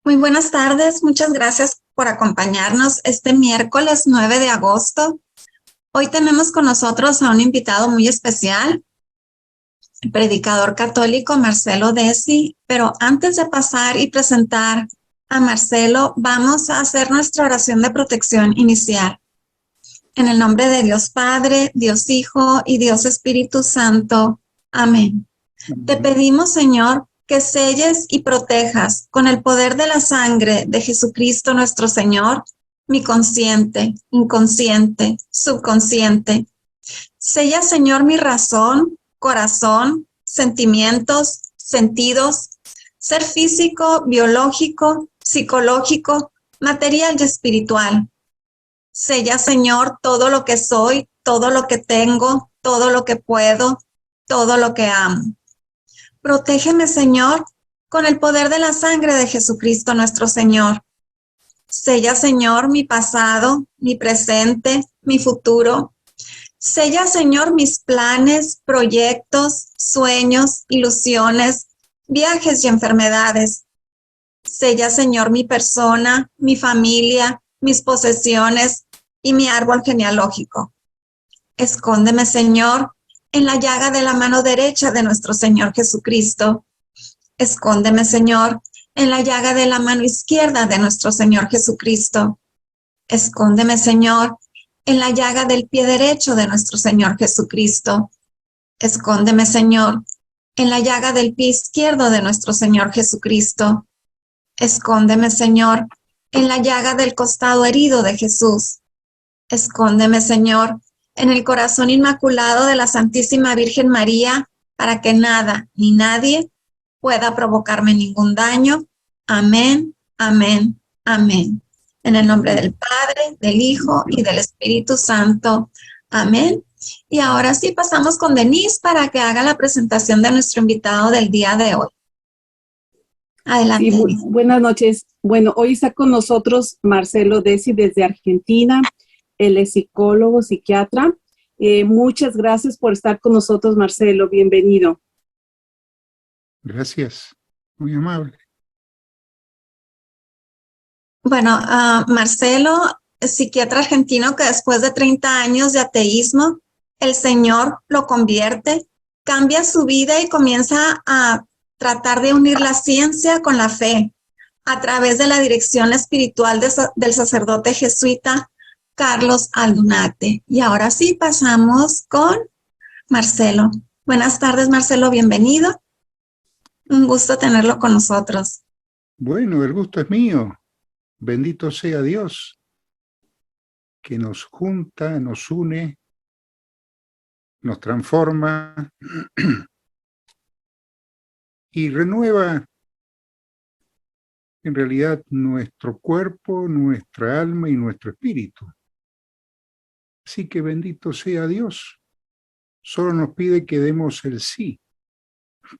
Muy buenas tardes, muchas gracias por acompañarnos este miércoles 9 de agosto. Hoy tenemos con nosotros a un invitado muy especial, el predicador católico Marcelo Desi, pero antes de pasar y presentar a Marcelo, vamos a hacer nuestra oración de protección inicial. En el nombre de Dios Padre, Dios Hijo y Dios Espíritu Santo. Amén. Te pedimos, Señor, que selles y protejas con el poder de la sangre de Jesucristo nuestro Señor, mi consciente, inconsciente, subconsciente. Sella, Señor, mi razón, corazón, sentimientos, sentidos, ser físico, biológico, psicológico, material y espiritual. Sella, Señor, todo lo que soy, todo lo que tengo, todo lo que puedo, todo lo que amo. Protégeme, Señor, con el poder de la sangre de Jesucristo nuestro Señor. Sella, Señor, mi pasado, mi presente, mi futuro. Sella, Señor, mis planes, proyectos, sueños, ilusiones, viajes y enfermedades. Sella, Señor, mi persona, mi familia, mis posesiones y mi árbol genealógico. Escóndeme, Señor, en la llaga de la mano derecha de nuestro Señor Jesucristo. Escóndeme, Señor, en la llaga de la mano izquierda de nuestro Señor Jesucristo. Escóndeme, Señor, en la llaga del pie derecho de nuestro Señor Jesucristo. Escóndeme, Señor, en la llaga del pie izquierdo de nuestro Señor Jesucristo. Escóndeme, Señor, en la llaga del costado herido de Jesús. Escóndeme, Señor, en el corazón inmaculado de la Santísima Virgen María, para que nada ni nadie pueda provocarme ningún daño. Amén, amén, amén. En el nombre del Padre, del Hijo y del Espíritu Santo. Amén. Y ahora sí pasamos con Denise para que haga la presentación de nuestro invitado del día de hoy. Adelante. Sí, buenas noches. Bueno, hoy está con nosotros Marcelo Desi desde Argentina. Él es psicólogo, psiquiatra. Muchas gracias por estar con nosotros, Marcelo. Bienvenido. Gracias, muy amable. Bueno, Marcelo es psiquiatra argentino que después de 30 años de ateísmo, el Señor lo convierte, cambia su vida y comienza a tratar de unir la ciencia con la fe a través de la dirección espiritual del sacerdote jesuita Carlos Aldunate. Y ahora sí pasamos con Marcelo. Buenas tardes, Marcelo, bienvenido. Un gusto tenerlo con nosotros. Bueno, el gusto es mío. Bendito sea Dios, que nos junta, nos une, nos transforma y renueva en realidad nuestro cuerpo, nuestra alma y nuestro espíritu. Así que bendito sea Dios. Solo nos pide que demos el sí.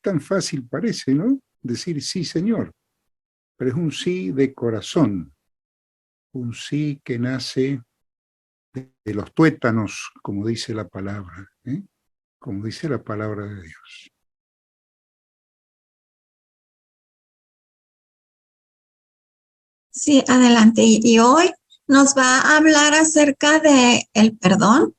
Tan fácil parece, ¿no? Decir sí, Señor. Pero es un sí de corazón. Un sí que nace de los tuétanos, como dice la palabra, como dice la palabra de Dios. Sí, adelante. Y hoy nos va a hablar acerca de el perdón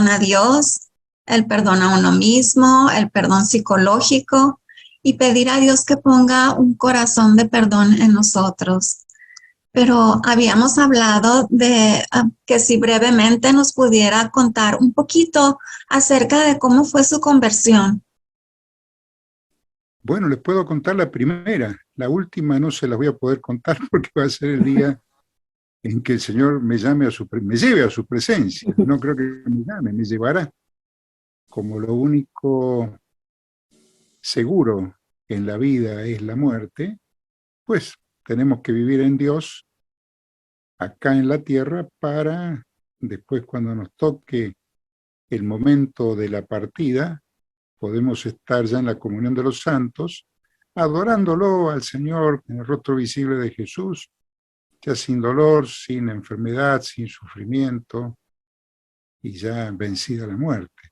a Dios, el perdón a uno mismo, el perdón psicológico y pedir a Dios que ponga un corazón de perdón en nosotros. Pero habíamos hablado de que si brevemente nos pudiera contar un poquito acerca de cómo fue su conversión. Bueno, les puedo contar la primera. La última no se las voy a poder contar porque va a ser el día en que el Señor me lleve a su presencia. No creo que me llame, me llevará. Como lo único seguro en la vida es la muerte, pues tenemos que vivir en Dios, acá en la tierra, para después, cuando nos toque el momento de la partida, podemos estar ya en la comunión de los santos, adorándolo al Señor en el rostro visible de Jesús, ya sin dolor, sin enfermedad, sin sufrimiento, y ya vencida la muerte,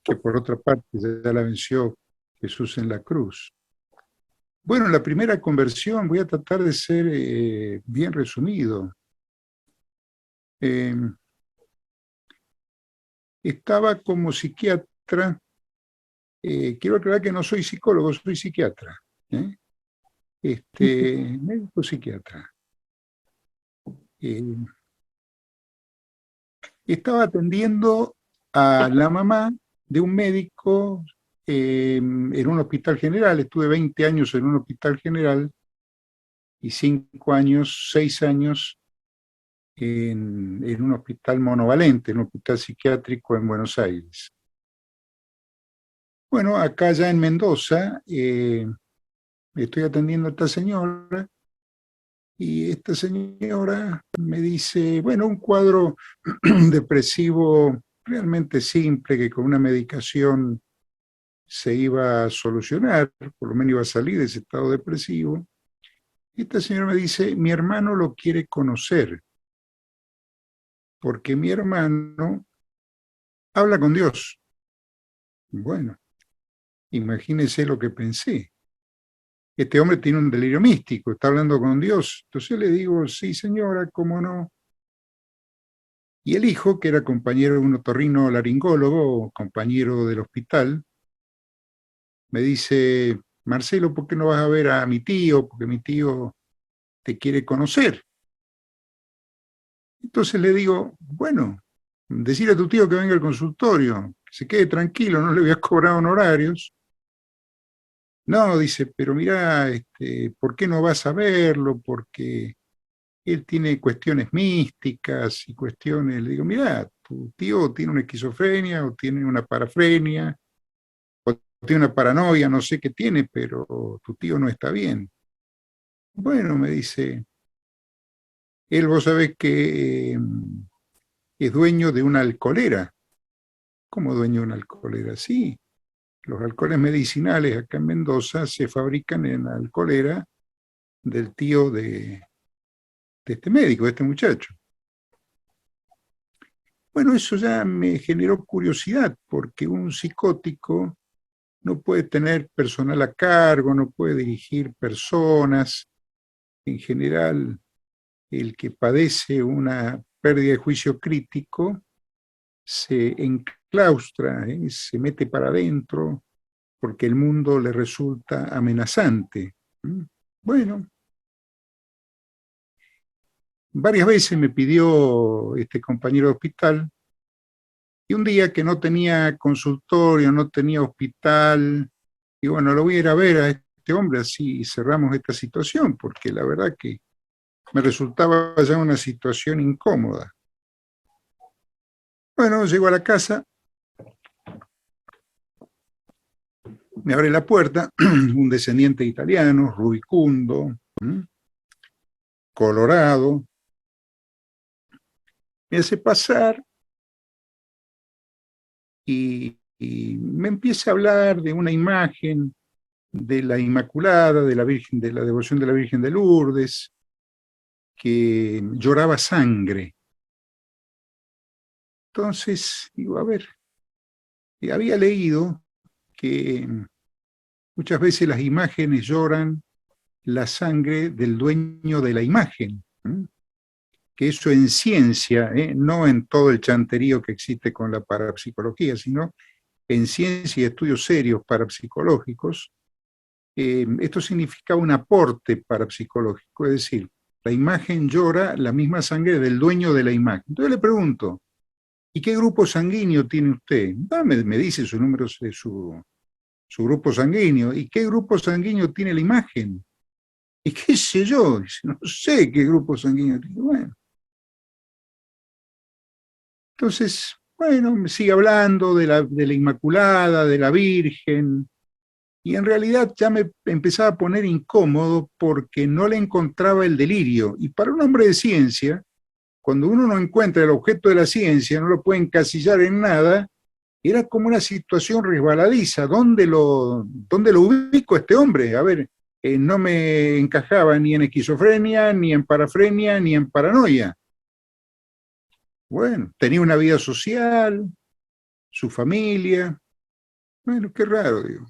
que por otra parte ya la venció Jesús en la cruz. Bueno, la primera conversión, voy a tratar de ser bien resumido. Estaba como psiquiatra, quiero aclarar que no soy psicólogo, soy psiquiatra, médico psiquiatra. Estaba atendiendo a la mamá de un médico en un hospital general. Estuve 20 años en un hospital general y 5 años, 6 años en un hospital monovalente, en un hospital psiquiátrico en Buenos Aires. Bueno, acá ya en Mendoza estoy atendiendo a esta señora y esta señora me dice, bueno, un cuadro depresivo realmente simple que con una medicación se iba a solucionar, por lo menos iba a salir de ese estado depresivo. Y esta señora me dice, mi hermano lo quiere conocer, porque mi hermano habla con Dios. Bueno, imagínese lo que pensé. Este hombre tiene un delirio místico, está hablando con Dios. Entonces le digo, sí señora, ¿cómo no? Y el hijo, que era compañero de un otorrino laringólogo, compañero del hospital, me dice, Marcelo, ¿por qué no vas a ver a mi tío? Porque mi tío te quiere conocer. Entonces le digo, bueno, decirle a tu tío que venga al consultorio, que se quede tranquilo, no le voy a cobrar honorarios. No, dice, pero mirá, ¿por qué no vas a verlo? Porque él tiene cuestiones místicas y cuestiones. Le digo, mirá, tu tío tiene una esquizofrenia o tiene una parafrenia o tiene una paranoia, no sé qué tiene, pero tu tío no está bien. Bueno, me dice, él vos sabés que es dueño de una alcoholera. ¿Cómo dueño de una alcoholera? Sí, los alcoholes medicinales acá en Mendoza se fabrican en la alcoholera del tío de este médico, de este muchacho. Bueno, eso ya me generó curiosidad, porque un psicótico no puede tener personal a cargo, no puede dirigir personas. En general, el que padece una pérdida de juicio crítico se enclaustra, se mete para adentro, porque el mundo le resulta amenazante. Bueno, varias veces me pidió este compañero de hospital, y un día que no tenía consultorio, no tenía hospital, y bueno, lo voy a ir a ver a este hombre, así cerramos esta situación, porque la verdad que me resultaba ya una situación incómoda. Bueno, llego a la casa, me abre la puerta, un descendiente italiano, rubicundo, colorado, me hace pasar y me empieza a hablar de una imagen de la Inmaculada, de la Virgen, de la devoción de la Virgen de Lourdes, que lloraba sangre. Entonces, digo, a ver, había leído que muchas veces las imágenes lloran la sangre del dueño de la imagen, que eso en ciencia, no en todo el chanterío que existe con la parapsicología, sino en ciencia y estudios serios parapsicológicos, esto significa un aporte parapsicológico, es decir, la imagen llora la misma sangre del dueño de la imagen. Entonces le pregunto, ¿y qué grupo sanguíneo tiene usted? Me dice su número, su grupo sanguíneo. ¿Y qué grupo sanguíneo tiene la imagen? ¿Y qué sé yo? Dice, no sé qué grupo sanguíneo tiene. Bueno. Entonces, bueno, me sigue hablando de la Inmaculada, de la Virgen, y en realidad ya me empezaba a poner incómodo porque no le encontraba el delirio. Y para un hombre de ciencia, cuando uno no encuentra el objeto de la ciencia, no lo puede encasillar en nada, era como una situación resbaladiza. ¿Dónde lo ubico a este hombre? A ver, no me encajaba ni en esquizofrenia, ni en parafrenia, ni en paranoia. Bueno, tenía una vida social, su familia. Bueno, qué raro, digo.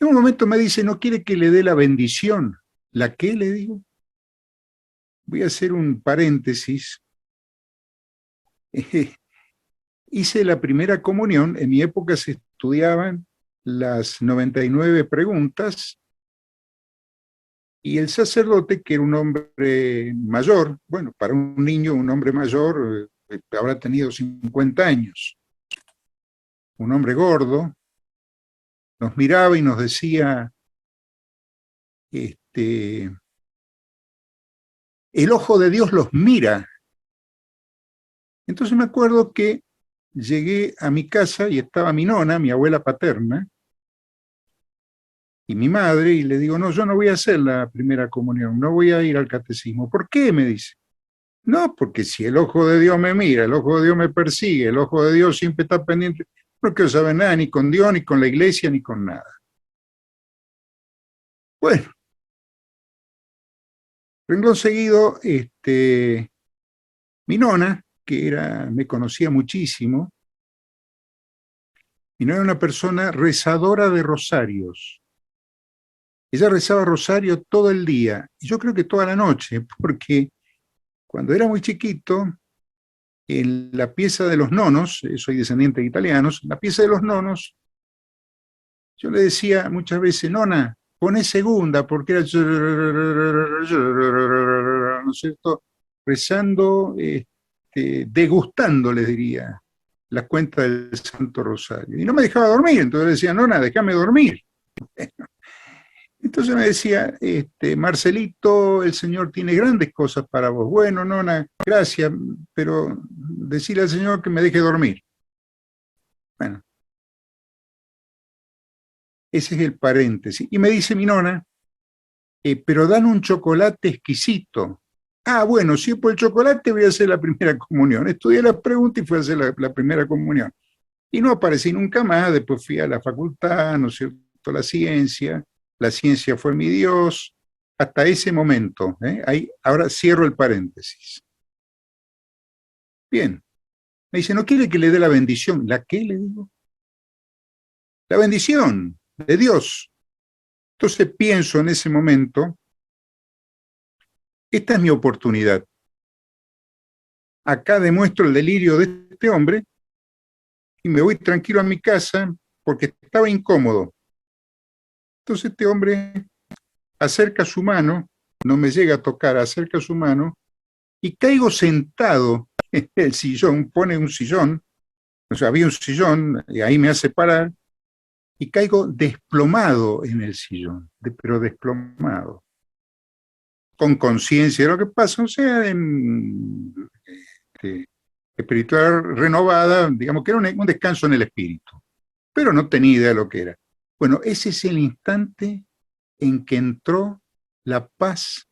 En un momento me dice, ¿no quiere que le dé la bendición? ¿La qué? Le digo. Voy a hacer un paréntesis. Hice la primera comunión, en mi época se estudiaban las 99 preguntas, y el sacerdote, que era un hombre mayor, bueno, para un niño, un hombre mayor, habrá tenido 50 años, un hombre gordo, nos miraba y nos decía, el ojo de Dios los mira. Entonces me acuerdo que llegué a mi casa y estaba mi nona, mi abuela paterna, y mi madre, y le digo, no, yo no voy a hacer la primera comunión, no voy a ir al catecismo. ¿Por qué? Me dice. No, porque si el ojo de Dios me mira, el ojo de Dios me persigue, el ojo de Dios siempre está pendiente, no quiero saber nada, ni con Dios, ni con la iglesia, ni con nada. Bueno, renglón seguido, mi nona, me conocía muchísimo, y no era una persona rezadora de rosarios. Ella rezaba rosario todo el día, y yo creo que toda la noche, porque cuando era muy chiquito, en la pieza de los nonos, soy descendiente de italianos, en la pieza de los nonos, yo le decía muchas veces, nona, poné segunda, porque era, ¿no es cierto?, rezando, degustando, les diría, la cuenta del Santo Rosario. Y no me dejaba dormir, entonces le decía, nona, déjame dormir. Entonces me decía, Marcelito, el Señor tiene grandes cosas para vos. Bueno, nona, gracias, pero decirle al Señor que me deje dormir. Bueno, ese es el paréntesis. Y me dice mi nona, pero dan un chocolate exquisito. Ah, bueno, si es por el chocolate voy a hacer la primera comunión. Estudié la pregunta y fui a hacer la primera comunión. Y no aparecí nunca más, después fui a la facultad, ¿no es cierto?, la ciencia fue mi Dios, hasta ese momento. Ahí, ahora cierro el paréntesis. Bien, me dice, ¿no quiere que le dé la bendición? ¿La qué, le digo? La bendición de Dios. Entonces pienso en ese momento, esta es mi oportunidad. Acá demuestro el delirio de este hombre y me voy tranquilo a mi casa porque estaba incómodo. Entonces este hombre acerca su mano, no me llega a tocar, acerca su mano y caigo sentado en el sillón, pone un sillón, o sea, había un sillón y ahí me hace parar y caigo desplomado en el sillón, pero desplomado, con conciencia de lo que pasa, o sea, espiritual renovada, digamos que era un descanso en el espíritu, pero no tenía idea de lo que era. Bueno, ese es el instante en que entró la paz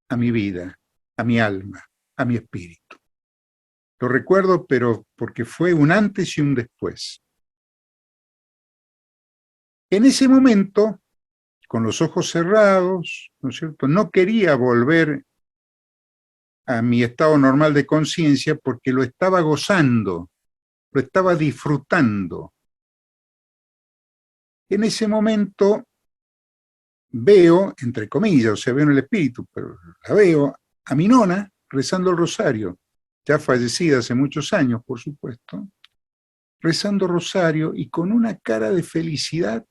a mi vida, a mi alma, a mi espíritu. Lo recuerdo, pero porque fue un antes y un después. En ese momento, con los ojos cerrados, ¿no es cierto?, no quería volver a mi estado normal de conciencia porque lo estaba gozando, lo estaba disfrutando. En ese momento veo, entre comillas, o sea, veo en el espíritu, pero la veo a mi nona rezando el rosario, ya fallecida hace muchos años, por supuesto, rezando rosario y con una cara de felicidad.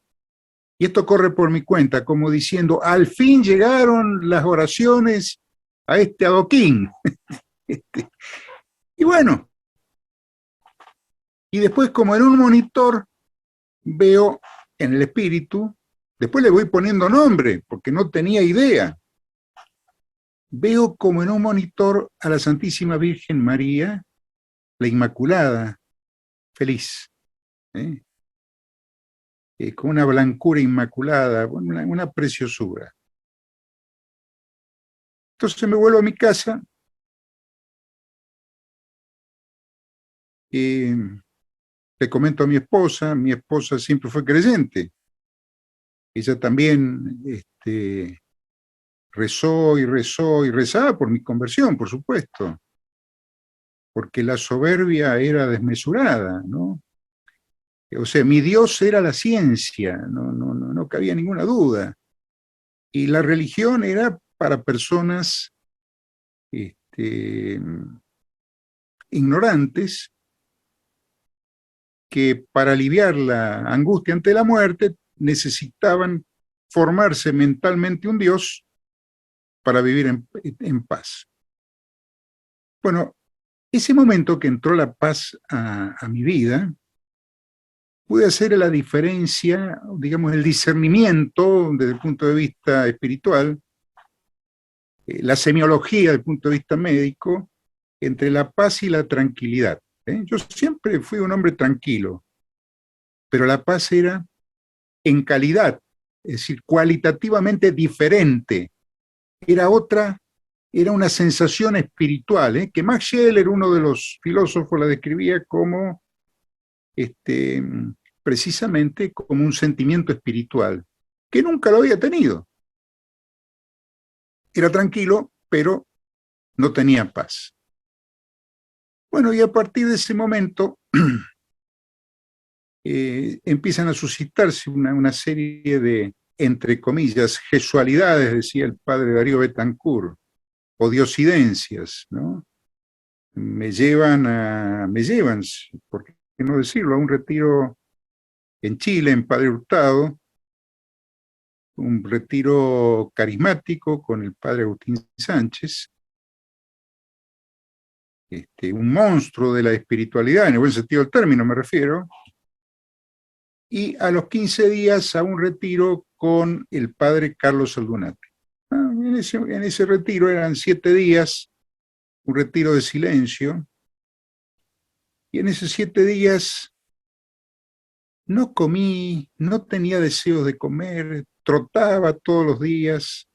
Y esto corre por mi cuenta, como diciendo, al fin llegaron las oraciones a este adoquín. Y bueno, y después como en un monitor veo en el espíritu, después le voy poniendo nombre, porque no tenía idea. Veo como en un monitor a la Santísima Virgen María, la Inmaculada, feliz, con una blancura inmaculada, una preciosura. Entonces me vuelvo a mi casa y le comento a mi esposa siempre fue creyente. Ella también rezó y rezó y rezaba por mi conversión, por supuesto, porque la soberbia era desmesurada, ¿no? O sea, mi Dios era la ciencia, no no cabía ninguna duda. Y la religión era para personas ignorantes que para aliviar la angustia ante la muerte necesitaban formarse mentalmente un Dios para vivir en paz. Bueno, ese momento que entró la paz a mi vida, pude hacer la diferencia, digamos, el discernimiento desde el punto de vista espiritual, la semiología desde el punto de vista médico, entre la paz y la tranquilidad. Yo siempre fui un hombre tranquilo, pero la paz era en calidad, es decir, cualitativamente diferente. Era una sensación espiritual, que Max Scheler, uno de los filósofos, la describía como precisamente como un sentimiento espiritual, que nunca lo había tenido. Era tranquilo, pero no tenía paz. Bueno, y a partir de ese momento empiezan a suscitarse una serie de, entre comillas, gesualidades, decía el padre Darío Betancourt, o diosidencias, ¿no? Me llevan, por qué no decirlo, a un retiro en Chile, en Padre Hurtado, un retiro carismático con el padre Agustín Sánchez, un monstruo de la espiritualidad, en el buen sentido del término me refiero, y a los 15 días a un retiro con el padre Carlos Aldunate. En ese retiro eran 7 días, un retiro de silencio, y en esos 7 días no comí, no tenía deseos de comer, trotaba todos los días,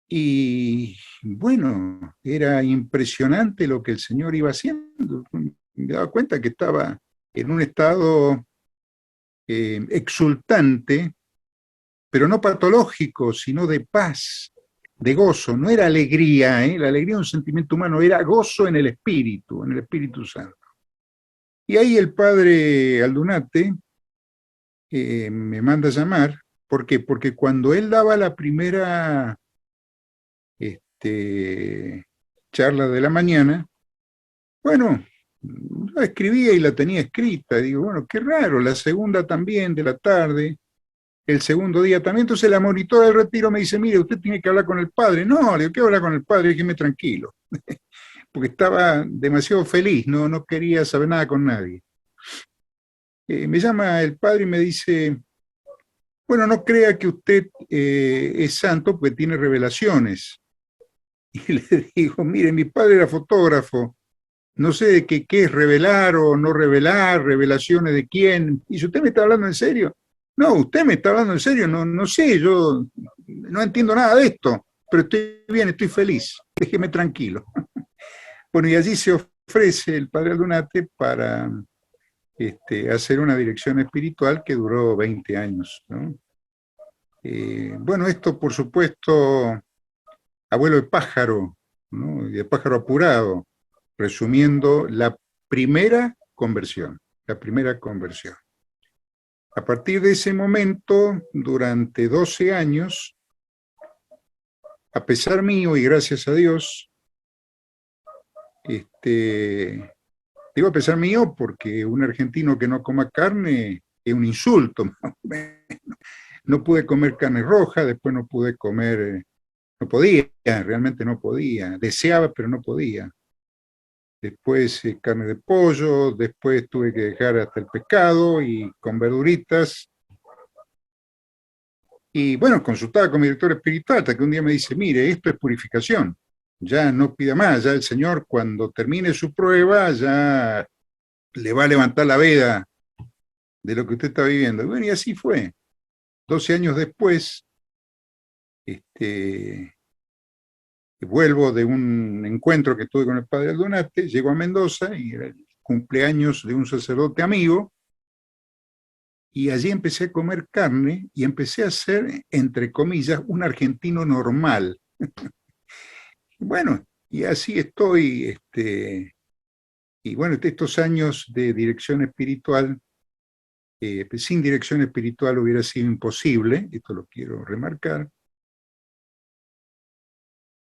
y bueno, era impresionante lo que el Señor iba haciendo. Me daba cuenta que estaba en un estado exultante, pero no patológico, sino de paz, de gozo. No era alegría, la alegría es un sentimiento humano, era gozo en el Espíritu Santo. Y ahí el padre Aldunate me manda a llamar. ¿Por qué? Porque cuando él daba la primera charla de la mañana, bueno, la escribía y la tenía escrita. Digo, bueno, qué raro, la segunda también de la tarde, el segundo día también. Entonces la monitora del retiro me dice, mire, usted tiene que hablar con el padre. No, le digo, ¿qué hablar con el padre? Déjeme tranquilo. Porque estaba demasiado feliz, no quería saber nada con nadie. Me llama el padre y me dice, bueno, no crea que usted es santo porque tiene revelaciones. Y le digo, mire, mi padre era fotógrafo, no sé de qué es revelar o no revelar, revelaciones de quién. Y si usted me está hablando en serio, no, usted me está hablando en serio, no sé, yo no entiendo nada de esto, pero estoy bien, estoy feliz, déjeme tranquilo. Bueno, y allí se ofrece el padre Aldunate para hacer una dirección espiritual que duró 20 años, ¿no? Bueno, esto por supuesto, abuelo de pájaro, ¿no? Y de pájaro apurado, resumiendo la primera conversión. A partir de ese momento, durante 12 años, a pesar mío y gracias a Dios, digo a pesar mío porque un argentino que no coma carne es un insulto. No pude comer carne roja, después no pude comer, no podía, realmente no podía. Deseaba, pero no podía. Después carne de pollo, después tuve que dejar hasta el pescado y con verduritas. Y bueno, consultaba con mi director espiritual hasta que un día me dice, mire, esto es purificación, ya no pida más, ya el Señor cuando termine su prueba ya le va a levantar la veda de lo que usted está viviendo. Y bueno, y así fue. 12 años después, vuelvo de un encuentro que tuve con el padre Aldunate, llego a Mendoza y era el cumpleaños de un sacerdote amigo, y allí empecé a comer carne y empecé a ser, entre comillas, un argentino normal. Bueno, y así estoy, y bueno, estos años de dirección espiritual Sin dirección espiritual hubiera sido imposible, esto lo quiero remarcar,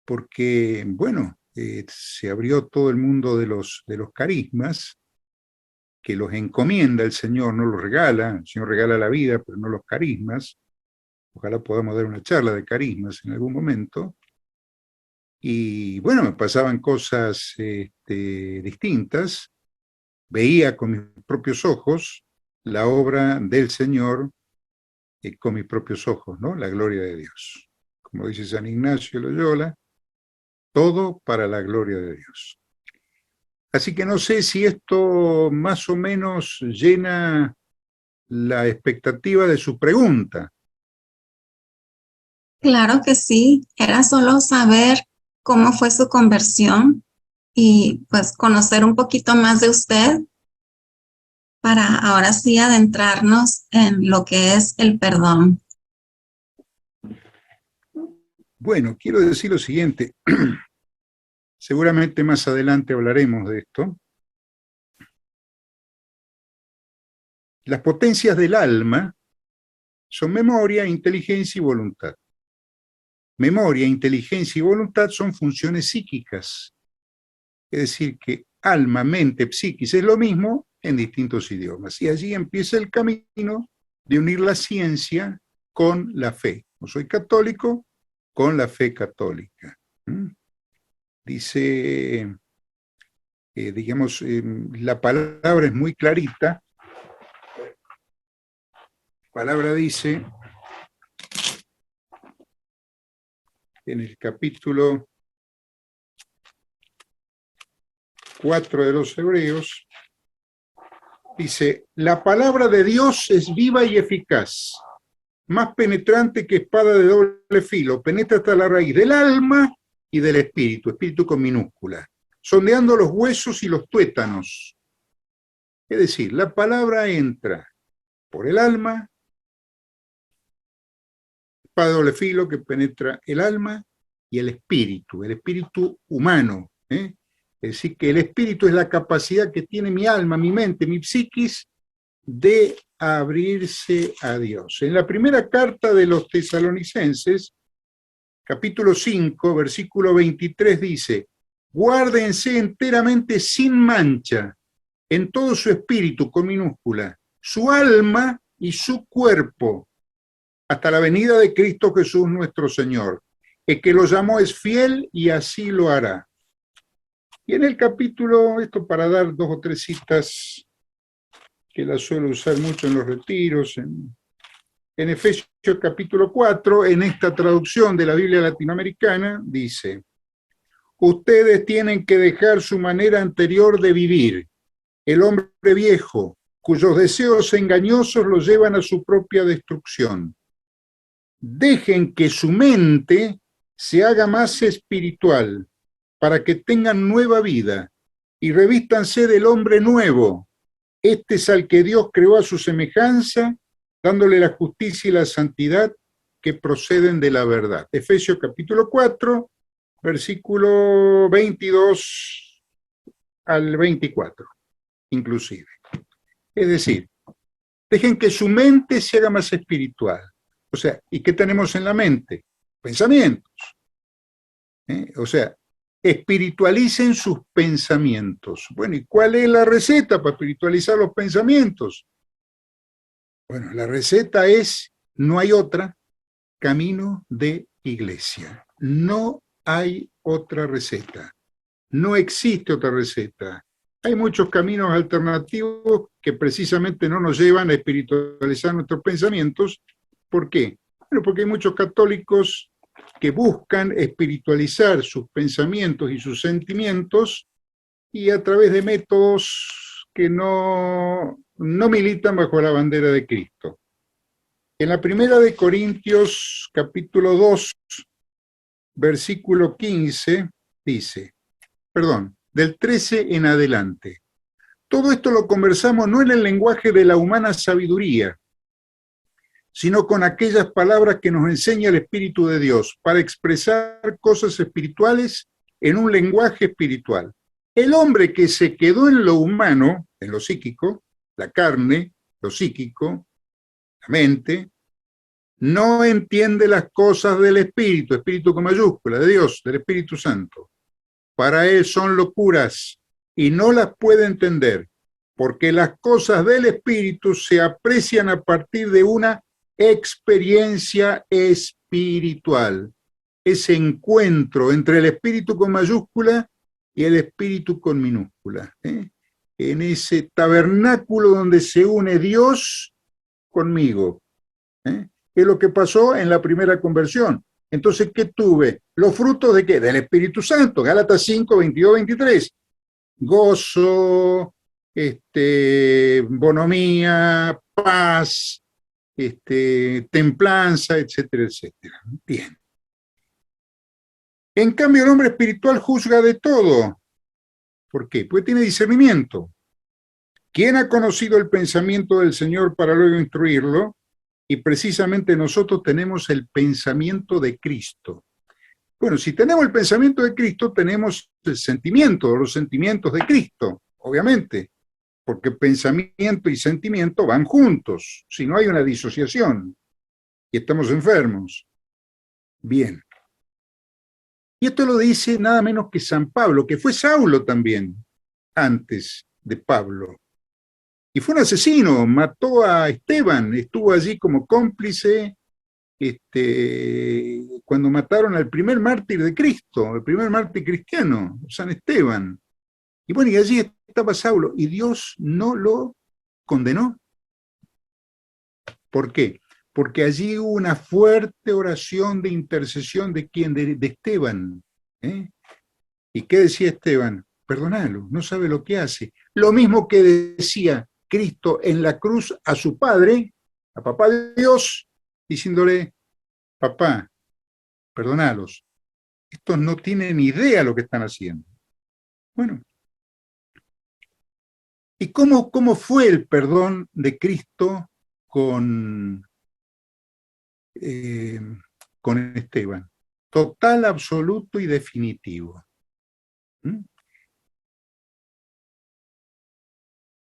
porque, bueno, se abrió todo el mundo de los carismas, que los encomienda el Señor, no los regala. El Señor regala la vida, pero no los carismas. Ojalá podamos dar una charla de carismas en algún momento. Y bueno, me pasaban cosas distintas. Veía con mis propios ojos la obra del Señor con mis propios ojos, ¿no? La gloria de Dios. Como dice San Ignacio de Loyola, todo para la gloria de Dios. Así que no sé si esto más o menos llena la expectativa de su pregunta. Claro que sí, era solo saber cómo fue su conversión y pues conocer un poquito más de usted para ahora sí adentrarnos en lo que es el perdón. Bueno, quiero decir lo siguiente. Seguramente más adelante hablaremos de esto. Las potencias del alma son memoria, inteligencia y voluntad. Memoria, inteligencia y voluntad son funciones psíquicas. Es decir, que alma, mente, psiquis es lo mismo en distintos idiomas. Y allí empieza el camino de unir la ciencia con la fe. No soy católico, con la fe católica. Dice, la palabra es muy clarita. La palabra dice, en el capítulo 4 de los Hebreos, dice, la palabra de Dios es viva y eficaz, más penetrante que espada de doble filo, penetra hasta la raíz del alma y del espíritu, espíritu con minúscula, sondeando los huesos y los tuétanos. Es decir, la palabra entra por el alma, espada de doble filo que penetra el alma y el espíritu humano. Es decir, que el espíritu es la capacidad que tiene mi alma, mi mente, mi psiquis de abrirse a Dios. En la primera carta de los Tesalonicenses, capítulo 5, versículo 23 dice, guárdense enteramente sin mancha, en todo su espíritu, con minúscula, su alma y su cuerpo, hasta la venida de Cristo Jesús nuestro Señor. El que lo llamó es fiel y así lo hará. Y en el capítulo, esto para dar 2 o 3 citas que las suelo usar mucho en los retiros, en Efesios capítulo 4, en esta traducción de la Biblia latinoamericana, dice, ustedes tienen que dejar su manera anterior de vivir, el hombre viejo, cuyos deseos engañosos los llevan a su propia destrucción. Dejen que su mente se haga más espiritual, para que tengan nueva vida y revístanse del hombre nuevo. Este es al que Dios creó a su semejanza, dándole la justicia y la santidad que proceden de la verdad. Efesios capítulo 4, versículo 22 al 24, inclusive. Es decir, dejen que su mente se haga más espiritual. O sea, ¿y qué tenemos en la mente? Pensamientos. O sea, espiritualicen sus pensamientos. Bueno, ¿y cuál es la receta para espiritualizar los pensamientos? Bueno, la receta es, no hay otra, camino de iglesia. No hay otra receta. No existe otra receta. Hay muchos caminos alternativos que precisamente no nos llevan a espiritualizar nuestros pensamientos. ¿Por qué? Bueno, porque hay muchos católicos que buscan espiritualizar sus pensamientos y sus sentimientos y a través de métodos que no militan bajo la bandera de Cristo. En la primera de Corintios, capítulo 2, versículo 15, dice, del 13 en adelante, todo esto lo conversamos no en el lenguaje de la humana sabiduría, sino con aquellas palabras que nos enseña el Espíritu de Dios, para expresar cosas espirituales en un lenguaje espiritual. El hombre que se quedó en lo humano, en lo psíquico, la carne, lo psíquico, la mente, no entiende las cosas del Espíritu, Espíritu con mayúscula, de Dios, del Espíritu Santo. Para él son locuras y no las puede entender, porque las cosas del Espíritu se aprecian a partir de una experiencia espiritual. Ese encuentro entre el Espíritu con mayúscula y el Espíritu con minúscula, en ese tabernáculo donde se une Dios conmigo. Es lo que pasó en la primera conversión. Entonces, ¿qué tuve? ¿Los frutos de qué? Del Espíritu Santo. Gálatas 5, 22, 23. Gozo, bonomía, paz, templanza, etcétera, etcétera. Bien. En cambio, el hombre espiritual juzga de todo. ¿Por qué? Porque tiene discernimiento. ¿Quién ha conocido el pensamiento del Señor para luego instruirlo? Y precisamente nosotros tenemos el pensamiento de Cristo. Bueno, si tenemos el pensamiento de Cristo, tenemos el sentimiento, los sentimientos de Cristo, obviamente, porque pensamiento y sentimiento van juntos, si no hay una disociación, y estamos enfermos. Bien. Y esto lo dice nada menos que San Pablo, que fue Saulo también, antes de Pablo. Y fue un asesino, mató a Esteban, estuvo allí como cómplice cuando mataron al primer mártir de Cristo, el primer mártir cristiano, San Esteban. Y bueno, y allí estaba Saulo, y Dios no lo condenó. ¿Por qué? Porque allí hubo una fuerte oración de intercesión de quién, de Esteban. ¿Y qué decía Esteban? Perdónalo, no sabe lo que hace. Lo mismo que decía Cristo en la cruz a su Padre, a Papá de Dios, diciéndole, papá, perdónalos, estos no tienen ni idea lo que están haciendo. Bueno, ¿y cómo fue el perdón de Cristo con Esteban? Total, absoluto y definitivo.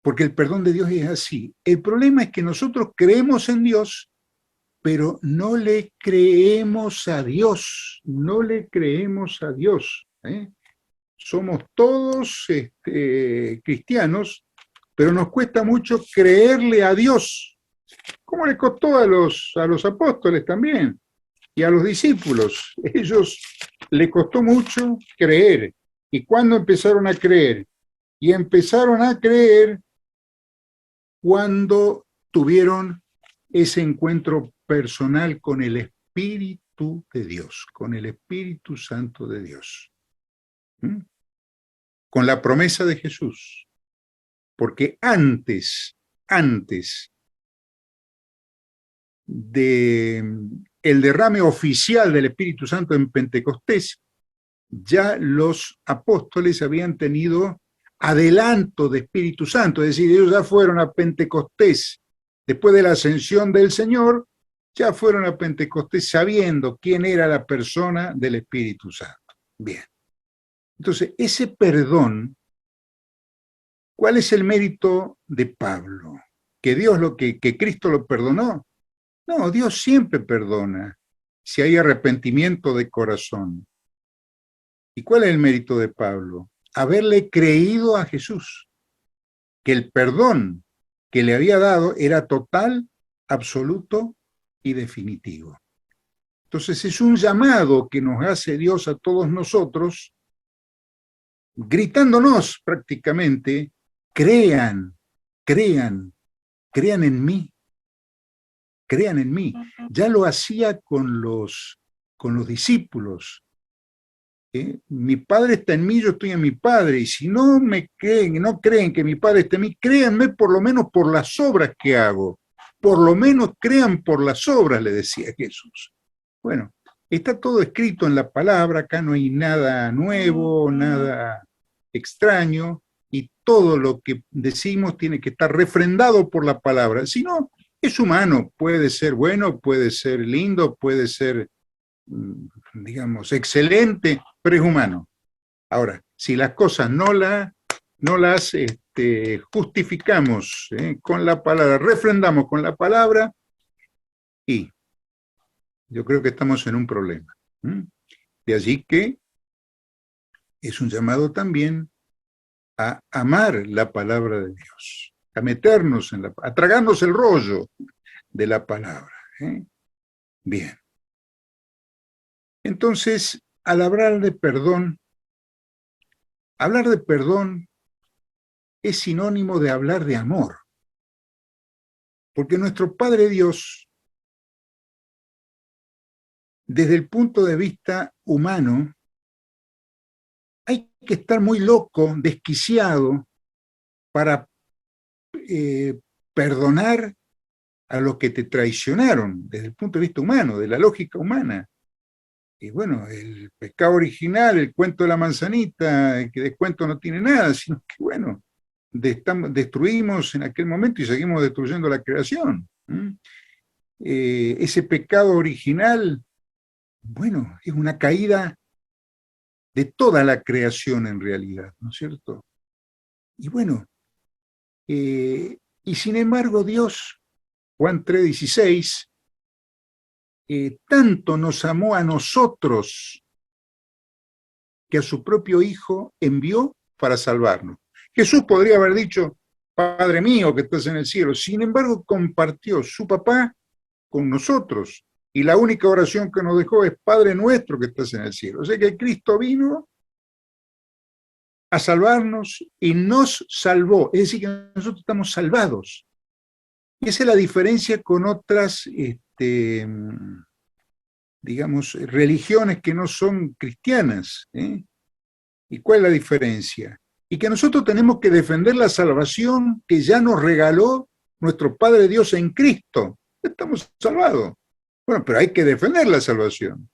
Porque el perdón de Dios es así. El problema es que nosotros creemos en Dios, pero no le creemos a Dios, no le creemos a Dios. Somos todos cristianos, pero nos cuesta mucho creerle a Dios, como le costó a los apóstoles también, y a los discípulos. Ellos les costó mucho creer. ¿Y cuándo empezaron a creer? Y empezaron a creer cuando tuvieron ese encuentro personal con el Espíritu de Dios, con el Espíritu Santo de Dios. Con la promesa de Jesús. Porque antes del derrame oficial del Espíritu Santo en Pentecostés, ya los apóstoles habían tenido adelanto de Espíritu Santo, es decir, ellos ya fueron a Pentecostés, después de la ascensión del Señor, ya fueron a Pentecostés sabiendo quién era la persona del Espíritu Santo. Bien. Entonces, ese perdón, ¿cuál es el mérito de Pablo? ¿Que Cristo lo perdonó? No, Dios siempre perdona, si hay arrepentimiento de corazón. ¿Y cuál es el mérito de Pablo? Haberle creído a Jesús, que el perdón que le había dado era total, absoluto y definitivo. Entonces es un llamado que nos hace Dios a todos nosotros, gritándonos prácticamente, crean en mí, crean en mí. Ya lo hacía con los discípulos. Mi Padre está en mí, yo estoy en mi Padre, y si no me creen, no creen que mi Padre está en mí, créanme por lo menos por las obras que hago, por lo menos crean por las obras, le decía Jesús. Bueno, está todo escrito en la palabra, acá no hay nada nuevo, nada extraño, y todo lo que decimos tiene que estar refrendado por la palabra, si no, es humano, puede ser bueno, puede ser lindo, puede ser, digamos, excelente, pero es humano. Ahora, si las cosas no las justificamos con la palabra, refrendamos con la palabra, y yo creo que estamos en un problema. De allí que es un llamado también a amar la palabra de Dios, a meternos a tragarnos el rollo de la palabra. Bien. Entonces, al hablar de perdón es sinónimo de hablar de amor, porque nuestro Padre Dios, desde el punto de vista humano, hay que estar muy loco, desquiciado, para perdonar a los que te traicionaron, desde el punto de vista humano, de la lógica humana. Y bueno, el pecado original, el cuento de la manzanita, que de cuento no tiene nada, sino que bueno, destruimos en aquel momento y seguimos destruyendo la creación. Ese pecado original, bueno, es una caída de toda la creación en realidad, ¿no es cierto? Y bueno, y sin embargo Dios, Juan 3:16, tanto nos amó a nosotros que a su propio Hijo envió para salvarnos. Jesús podría haber dicho, Padre mío que estás en el cielo, sin embargo compartió su papá con nosotros, y la única oración que nos dejó es Padre nuestro que estás en el cielo. O sea que Cristo vino a salvarnos y nos salvó, es decir, que nosotros estamos salvados. Y esa es la diferencia con otras, digamos, religiones que no son cristianas. ¿Y cuál es la diferencia? Y que nosotros tenemos que defender la salvación que ya nos regaló nuestro Padre Dios en Cristo. Estamos salvados. Bueno, pero hay que defender la salvación.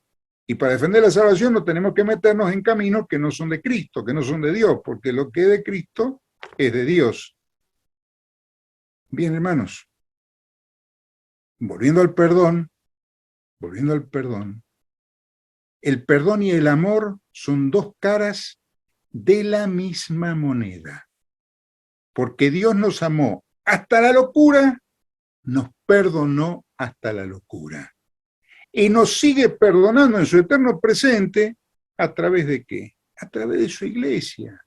Y para defender la salvación no tenemos que meternos en caminos que no son de Cristo, que no son de Dios, porque lo que es de Cristo es de Dios. Bien, hermanos, volviendo al perdón, el perdón y el amor son dos caras de la misma moneda. Porque Dios nos amó hasta la locura, nos perdonó hasta la locura. Y nos sigue perdonando en su eterno presente, ¿a través de qué? A través de su iglesia.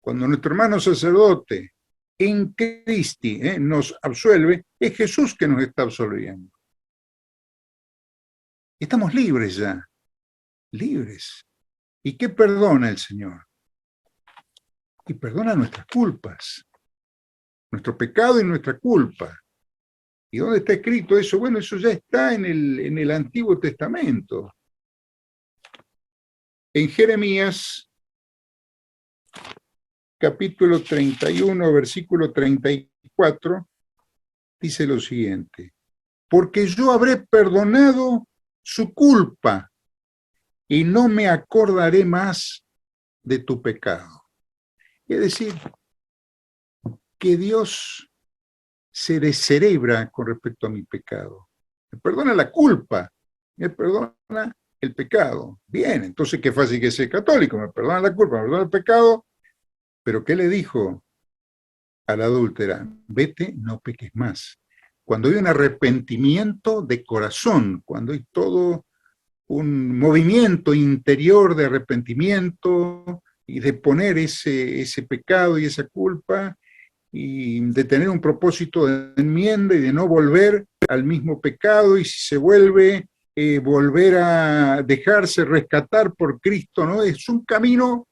Cuando nuestro hermano sacerdote en Cristi nos absuelve, es Jesús que nos está absolviendo. Estamos libres ya, libres. ¿Y qué perdona el Señor? Y perdona nuestras culpas, nuestro pecado y nuestra culpa. ¿Y dónde está escrito eso? Bueno, eso ya está en el Antiguo Testamento. En Jeremías, capítulo 31, versículo 34, dice lo siguiente: porque yo habré perdonado su culpa y no me acordaré más de tu pecado. Es decir, que Dios se descerebra con respecto a mi pecado. Me perdona la culpa, me perdona el pecado. Bien, entonces qué fácil que sea católico, me perdona la culpa, me perdona el pecado. Pero ¿qué le dijo a la adúltera? Vete, no peques más. Cuando hay un arrepentimiento de corazón, cuando hay todo un movimiento interior de arrepentimiento y de poner ese pecado y esa culpa, y de tener un propósito de enmienda y de no volver al mismo pecado, y si se vuelve, volver a dejarse rescatar por Cristo, ¿no? Es un camino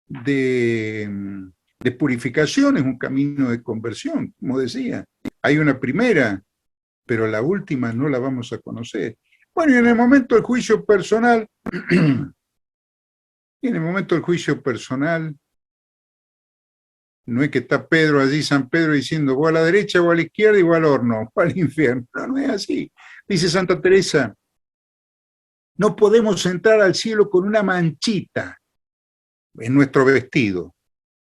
de purificación, es un camino de conversión, como decía. Hay una primera, pero la última no la vamos a conocer. Bueno, y en el momento del juicio personal, no es que está Pedro allí, San Pedro, diciendo, voy a la derecha, voy a la izquierda y voy al horno, voy al infierno. No, no es así. Dice Santa Teresa, no podemos entrar al cielo con una manchita en nuestro vestido.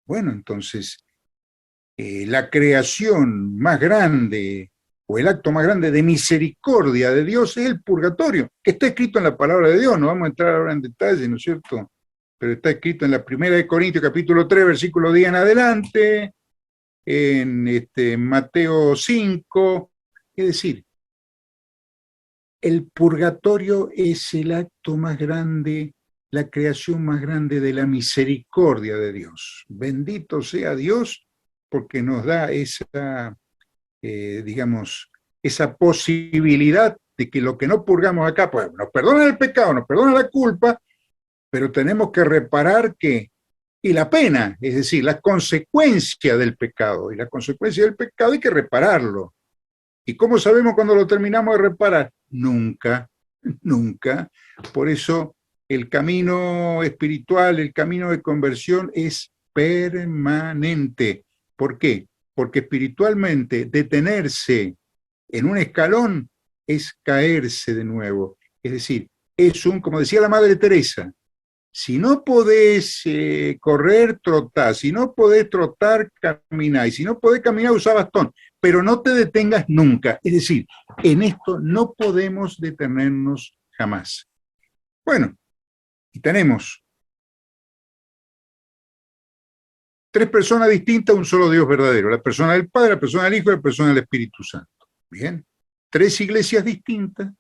Bueno, entonces, la creación más grande, o el acto más grande de misericordia de Dios es el purgatorio, que está escrito en la palabra de Dios. No vamos a entrar ahora en detalle, ¿no es cierto?, pero está escrito en la Primera de Corintios, capítulo 3, versículo 10 en adelante, en Mateo 5. Es decir, el purgatorio es el acto más grande, la creación más grande de la misericordia de Dios. Bendito sea Dios porque nos da esa, digamos, esa posibilidad de que lo que no purgamos acá, pues nos perdona el pecado, nos perdona la culpa, pero tenemos que reparar que, y la pena, es decir, la consecuencia del pecado, y la consecuencia del pecado hay que repararlo. ¿Y cómo sabemos cuando lo terminamos de reparar? Nunca, nunca. Por eso el camino espiritual, el camino de conversión es permanente. ¿Por qué? Porque espiritualmente detenerse en un escalón es caerse de nuevo. Es decir, es como decía la Madre Teresa, si no podés correr, trotá, si no podés trotar, caminá, y si no podés caminar, usá bastón, pero no te detengas nunca. Es decir, en esto no podemos detenernos jamás. Bueno, y tenemos 3 personas distintas, un solo Dios verdadero, la persona del Padre, la persona del Hijo y la persona del Espíritu Santo. Bien, 3 iglesias distintas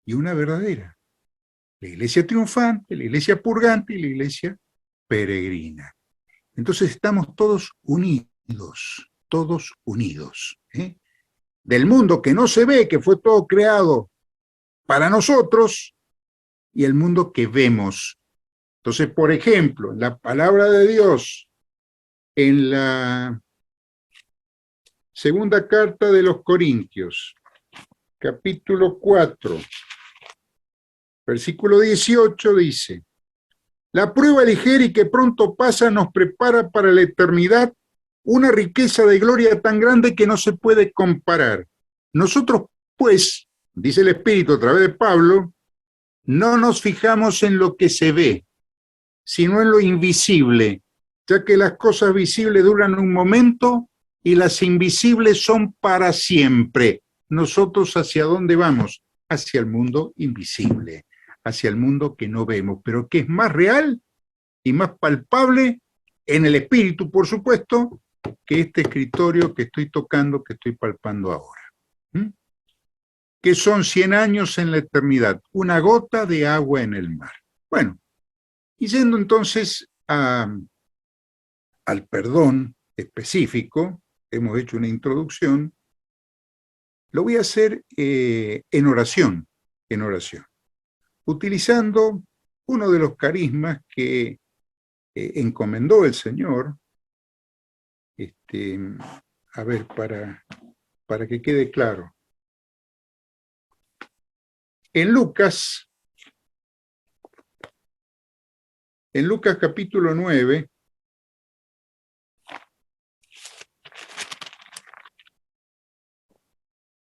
y una verdadera. La iglesia triunfante, la iglesia purgante y la iglesia peregrina. Entonces estamos todos unidos, todos unidos. Del mundo que no se ve, que fue todo creado para nosotros, y el mundo que vemos. Entonces, por ejemplo, en la palabra de Dios, en la segunda carta de los Corintios, capítulo 4, versículo 18 dice, la prueba ligera y que pronto pasa nos prepara para la eternidad una riqueza de gloria tan grande que no se puede comparar. Nosotros, pues, dice el Espíritu a través de Pablo, no nos fijamos en lo que se ve, sino en lo invisible, ya que las cosas visibles duran un momento y las invisibles son para siempre. Nosotros, ¿hacia dónde vamos? Hacia el mundo invisible, hacia el mundo que no vemos, pero que es más real y más palpable en el espíritu, por supuesto, que este escritorio que estoy tocando, que estoy palpando ahora. Que son 100 años en la eternidad, una gota de agua en el mar. Bueno, y yendo entonces al perdón específico, hemos hecho una introducción, lo voy a hacer en oración, utilizando uno de los carismas que encomendó el Señor, a ver, para que quede claro. En Lucas capítulo 9,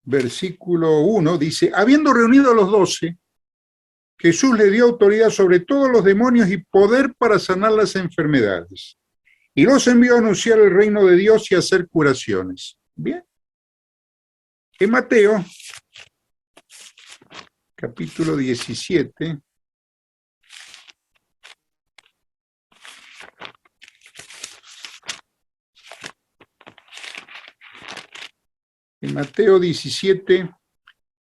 versículo 1, dice, habiendo reunido a los 12, Jesús le dio autoridad sobre todos los demonios y poder para sanar las enfermedades. Y los envió a anunciar el reino de Dios y a hacer curaciones. Bien. En Mateo, capítulo 17, en Mateo 17,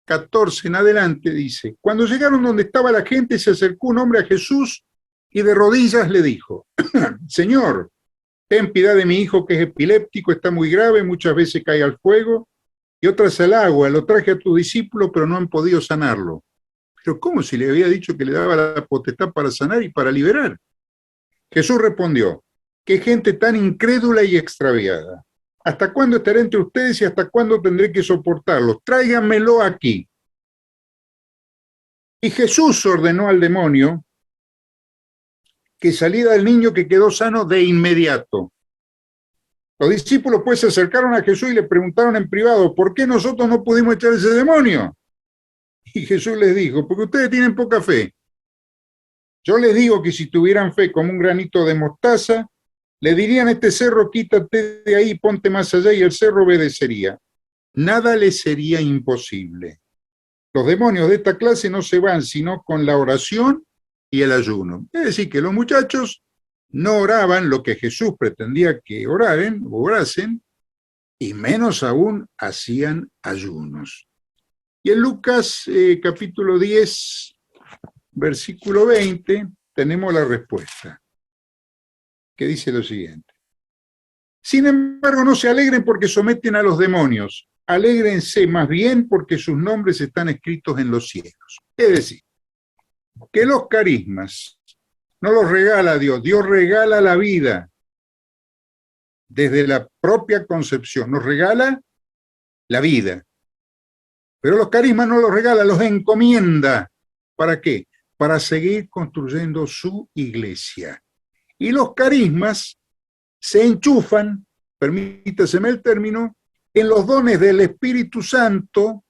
14 en adelante dice, cuando llegaron donde estaba la gente, se acercó un hombre a Jesús y de rodillas le dijo, Señor, ten piedad de mi hijo que es epiléptico, está muy grave, muchas veces cae al fuego y otras al agua. Lo traje a tus discípulos, pero no han podido sanarlo. Pero ¿cómo si le había dicho que le daba la potestad para sanar y para liberar? Jesús respondió, qué gente tan incrédula y extraviada. ¿Hasta cuándo estaré entre ustedes y hasta cuándo tendré que soportarlos? Tráiganmelo aquí. Y Jesús ordenó al demonio que saliera del niño que quedó sano de inmediato. Los discípulos pues se acercaron a Jesús y le preguntaron en privado, ¿por qué nosotros no pudimos echar ese demonio? Y Jesús les dijo, porque ustedes tienen poca fe. Yo les digo que si tuvieran fe como un granito de mostaza, le dirían a este cerro, quítate de ahí, ponte más allá, y el cerro obedecería. Nada les sería imposible. Los demonios de esta clase no se van, sino con la oración y el ayuno. Es decir, que los muchachos no oraban lo que Jesús pretendía que orasen, y menos aún hacían ayunos. Y en Lucas capítulo 10, versículo 20, tenemos la respuesta, que dice lo siguiente. Sin embargo, no se alegren porque someten a los demonios. Alégrense más bien porque sus nombres están escritos en los cielos. Es decir, que los carismas no los regala Dios. Dios regala la vida desde la propia concepción. Nos regala la vida. Pero los carismas no los regala, los encomienda. ¿Para qué? Para seguir construyendo su iglesia. Y los carismas se enchufan, permítaseme el término, en los dones del Espíritu Santo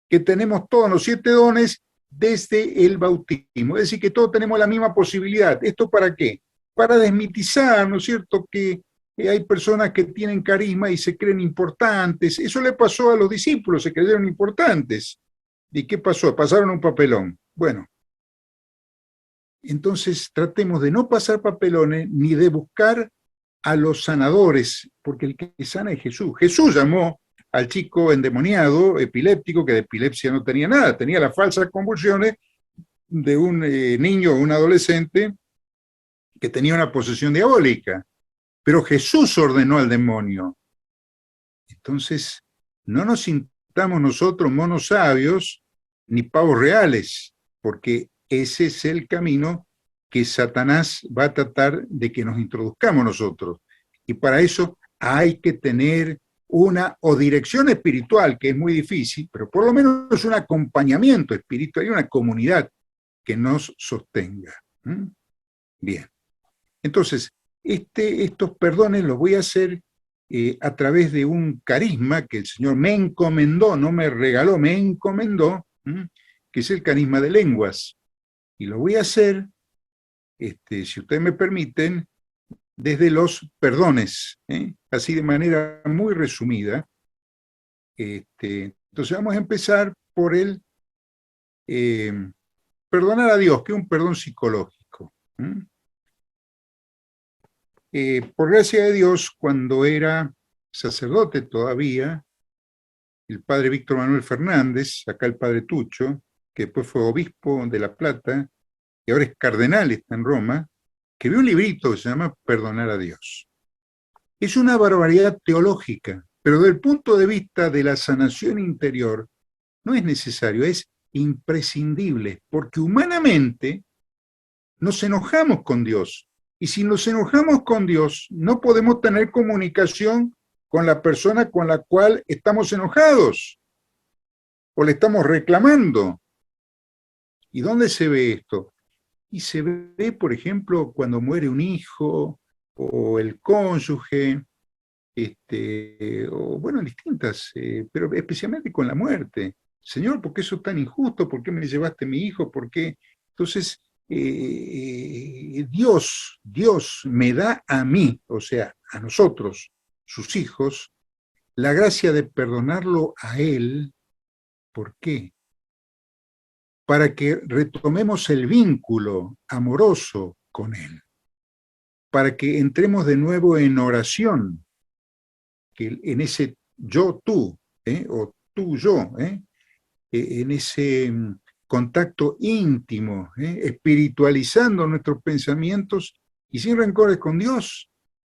que tenemos todos los 7 dones desde el bautismo. Es decir, que todos tenemos la misma posibilidad. ¿Esto para qué? Para desmitizar, ¿no es cierto?, que hay personas que tienen carisma y se creen importantes. Eso le pasó a los discípulos, se creyeron importantes. ¿Y qué pasó? Pasaron un papelón. Bueno, entonces tratemos de no pasar papelones ni de buscar a los sanadores, porque el que sana es Jesús. Jesús llamó al chico endemoniado, epiléptico, que de epilepsia no tenía nada, tenía las falsas convulsiones de un niño o un adolescente que tenía una posesión diabólica. Pero Jesús ordenó al demonio. Entonces, no nos sintamos nosotros monos sabios ni pavos reales, porque ese es el camino que Satanás va a tratar de que nos introduzcamos nosotros. Y para eso hay que tener una o dirección espiritual, que es muy difícil, pero por lo menos un acompañamiento espiritual y una comunidad que nos sostenga. Bien. Entonces, estos perdones los voy a hacer a través de un carisma que el Señor me encomendó, no me regaló, me encomendó, que es el carisma de lenguas. Y lo voy a hacer, si ustedes me permiten, desde los perdones, así de manera muy resumida. Entonces vamos a empezar por el perdonar a Dios, que es un perdón psicológico. Por gracia de Dios, cuando era sacerdote todavía, el padre Víctor Manuel Fernández, acá el padre Tucho, que después fue obispo de La Plata, y ahora es cardenal, está en Roma, escribió un librito que se llama Perdonar a Dios. Es una barbaridad teológica, pero desde el punto de vista de la sanación interior, no es necesario, es imprescindible, porque humanamente nos enojamos con Dios. Y si nos enojamos con Dios, no podemos tener comunicación con la persona con la cual estamos enojados o le estamos reclamando. ¿Y dónde se ve esto? Y se ve, por ejemplo, cuando muere un hijo o el cónyuge, o bueno, distintas, pero especialmente con la muerte. Señor, ¿por qué eso es tan injusto? ¿Por qué me llevaste mi hijo? ¿Por qué? Entonces, Dios me da a mí, o sea, a nosotros, sus hijos, la gracia de perdonarlo a Él. ¿Por qué? Para que retomemos el vínculo amoroso con Él, para que entremos de nuevo en oración, que en ese yo-tú, o tú-yo, en ese contacto íntimo, espiritualizando nuestros pensamientos y sin rencores con Dios.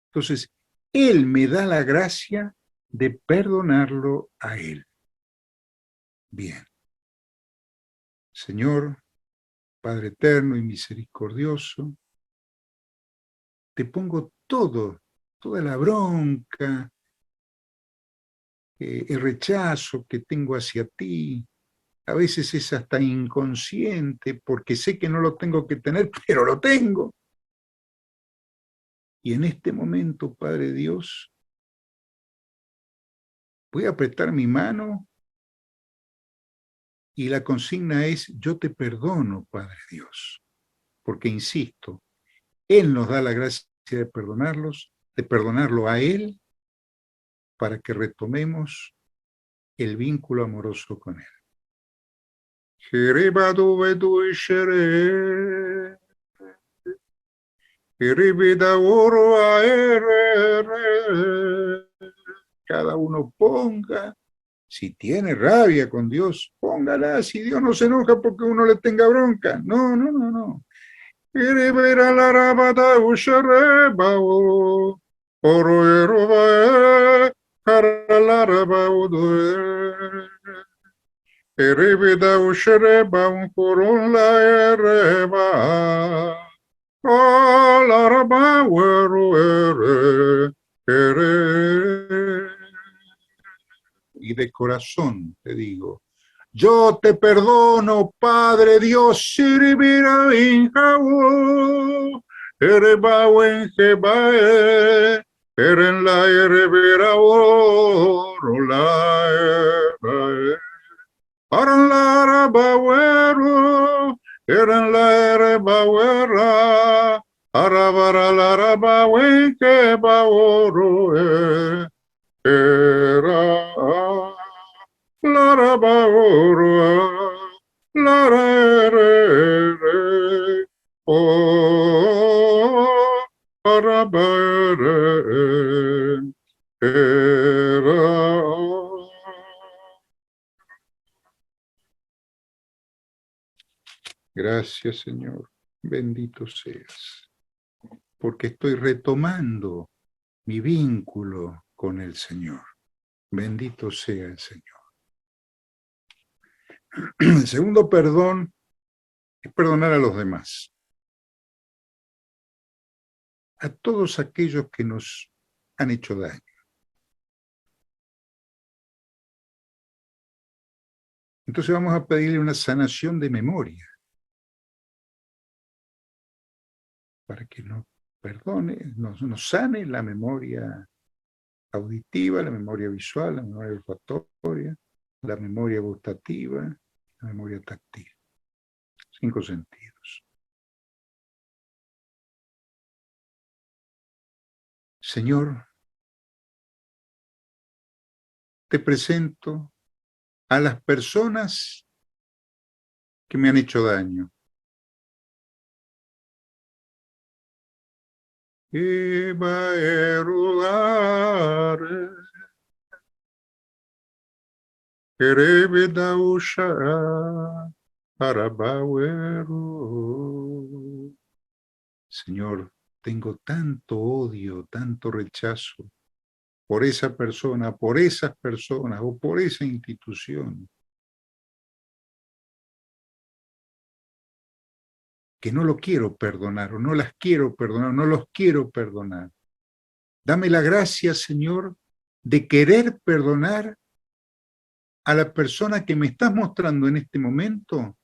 Entonces, Él me da la gracia de perdonarlo a Él. Bien. Señor, Padre eterno y misericordioso, te pongo toda la bronca, el rechazo que tengo hacia ti. A veces es hasta inconsciente porque sé que no lo tengo que tener, pero lo tengo. Y en este momento, Padre Dios, voy a apretar mi mano y la consigna es: yo te perdono, Padre Dios. Porque, insisto, Él nos da la gracia de perdonarlo a Él, para que retomemos el vínculo amoroso con Él. Cada uno ponga, si tiene rabia con Dios, póngala. Si Dios no se enoja porque uno le tenga bronca. No, no, no, no. Y de corazón te digo, yo te perdono, Padre Dios, sirvira injaú, erebao en jebae, eren la erebera oro la ebae, aran la arabauero, eren la erebauera, arabara la arabau en jebaoro, era Larabaurua, larere, oh, arabere, era. Gracias, Señor. Bendito seas. Porque estoy retomando mi vínculo con el Señor. Bendito sea el Señor. El segundo perdón es perdonar a los demás. A todos aquellos que nos han hecho daño. Entonces vamos a pedirle una sanación de memoria. Para que nos perdone, nos sane la memoria auditiva, la memoria visual, la memoria olfatoria, la memoria gustativa, la memoria táctil. 5 sentidos. Señor, te presento a las personas que me han hecho daño. Iba a erudare, Kerebedausha, Arabauero. Señor, tengo tanto odio, tanto rechazo por esa persona, por esas personas o por esa institución, que no lo quiero perdonar o no las quiero perdonar, no los quiero perdonar. Dame la gracia, Señor, de querer perdonar a la persona que me estás mostrando en este momento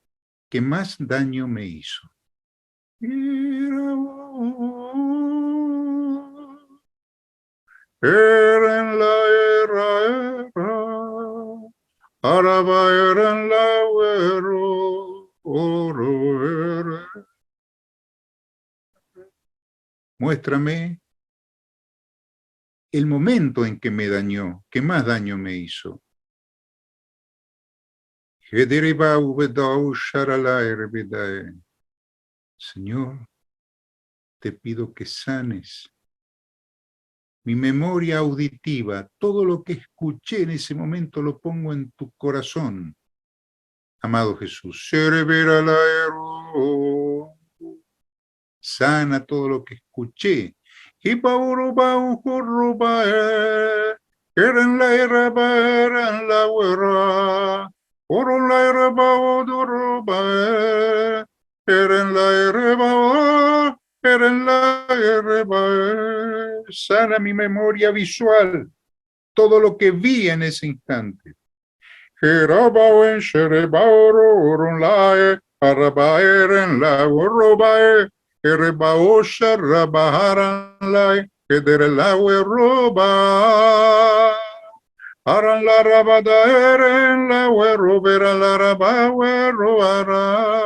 que más daño me hizo. Eren la era, araba eren la oro, oro ere. Muéstrame el momento en que me dañó, que más daño me hizo. Señor, te pido que sanes mi memoria auditiva, todo lo que escuché en ese momento lo pongo en tu corazón, amado Jesús. Sana todo lo que escuché. Eran la eraba, eran la huerra, oro la eraba, odoroba, eran la eraba, eran la eraba. Sana mi memoria visual, todo lo que vi en ese instante. Geraba en shereba, oro la araba, eran la oroba, ereba, osha, rabaharan la Ederelawe roba, aran la rabada eren la robera la rabawe roara.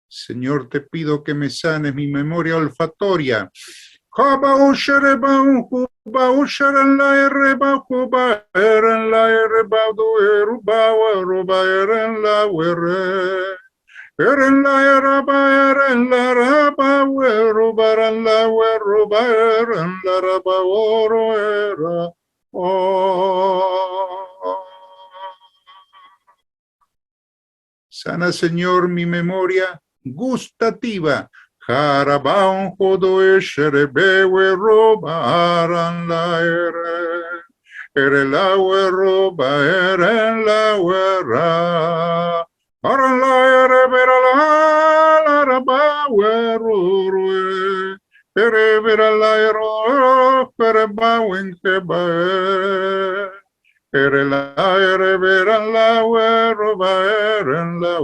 Señor, te pido que me sanes mi memoria olfatoria. Jaba ushereba unjuba usheren la ereba juba eren la ereba do eruba roba eren la were. Eren la rapa, eren la rapa, güero, baran la güero, eren la rapa, oro, era. Oh. Sana, Señor, mi memoria gustativa. Jarabaon jodo esherebewe robaran la ere la roba eren la ra. Aran la vera la raba werurue. Ere vera la ere bawen keba. Ere la ere veran la roba eren la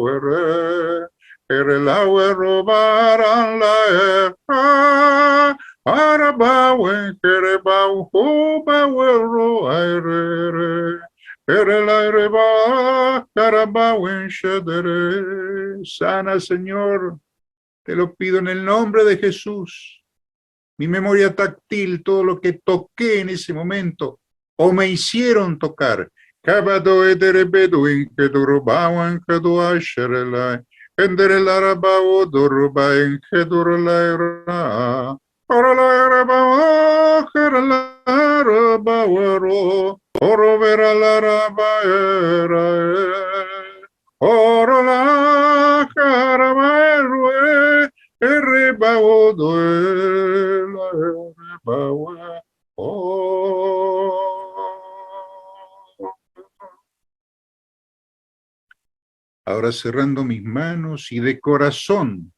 ere la robaran la araba wen kere bau hoba wero ere la reba araba wen shedere. Sana, Señor, te lo pido en el nombre de Jesús. Mi memoria táctil, todo lo que toqué en ese momento, o me hicieron tocar. Cabado ederebedu en que durubawan que duasherela, enderela rabao duruba en que durula era. Ora la rabao, la rabao, oro vera la rabaera. Ora la carabaero, Errebao duela, errebao, Ahora cerrando mis manos y de corazón,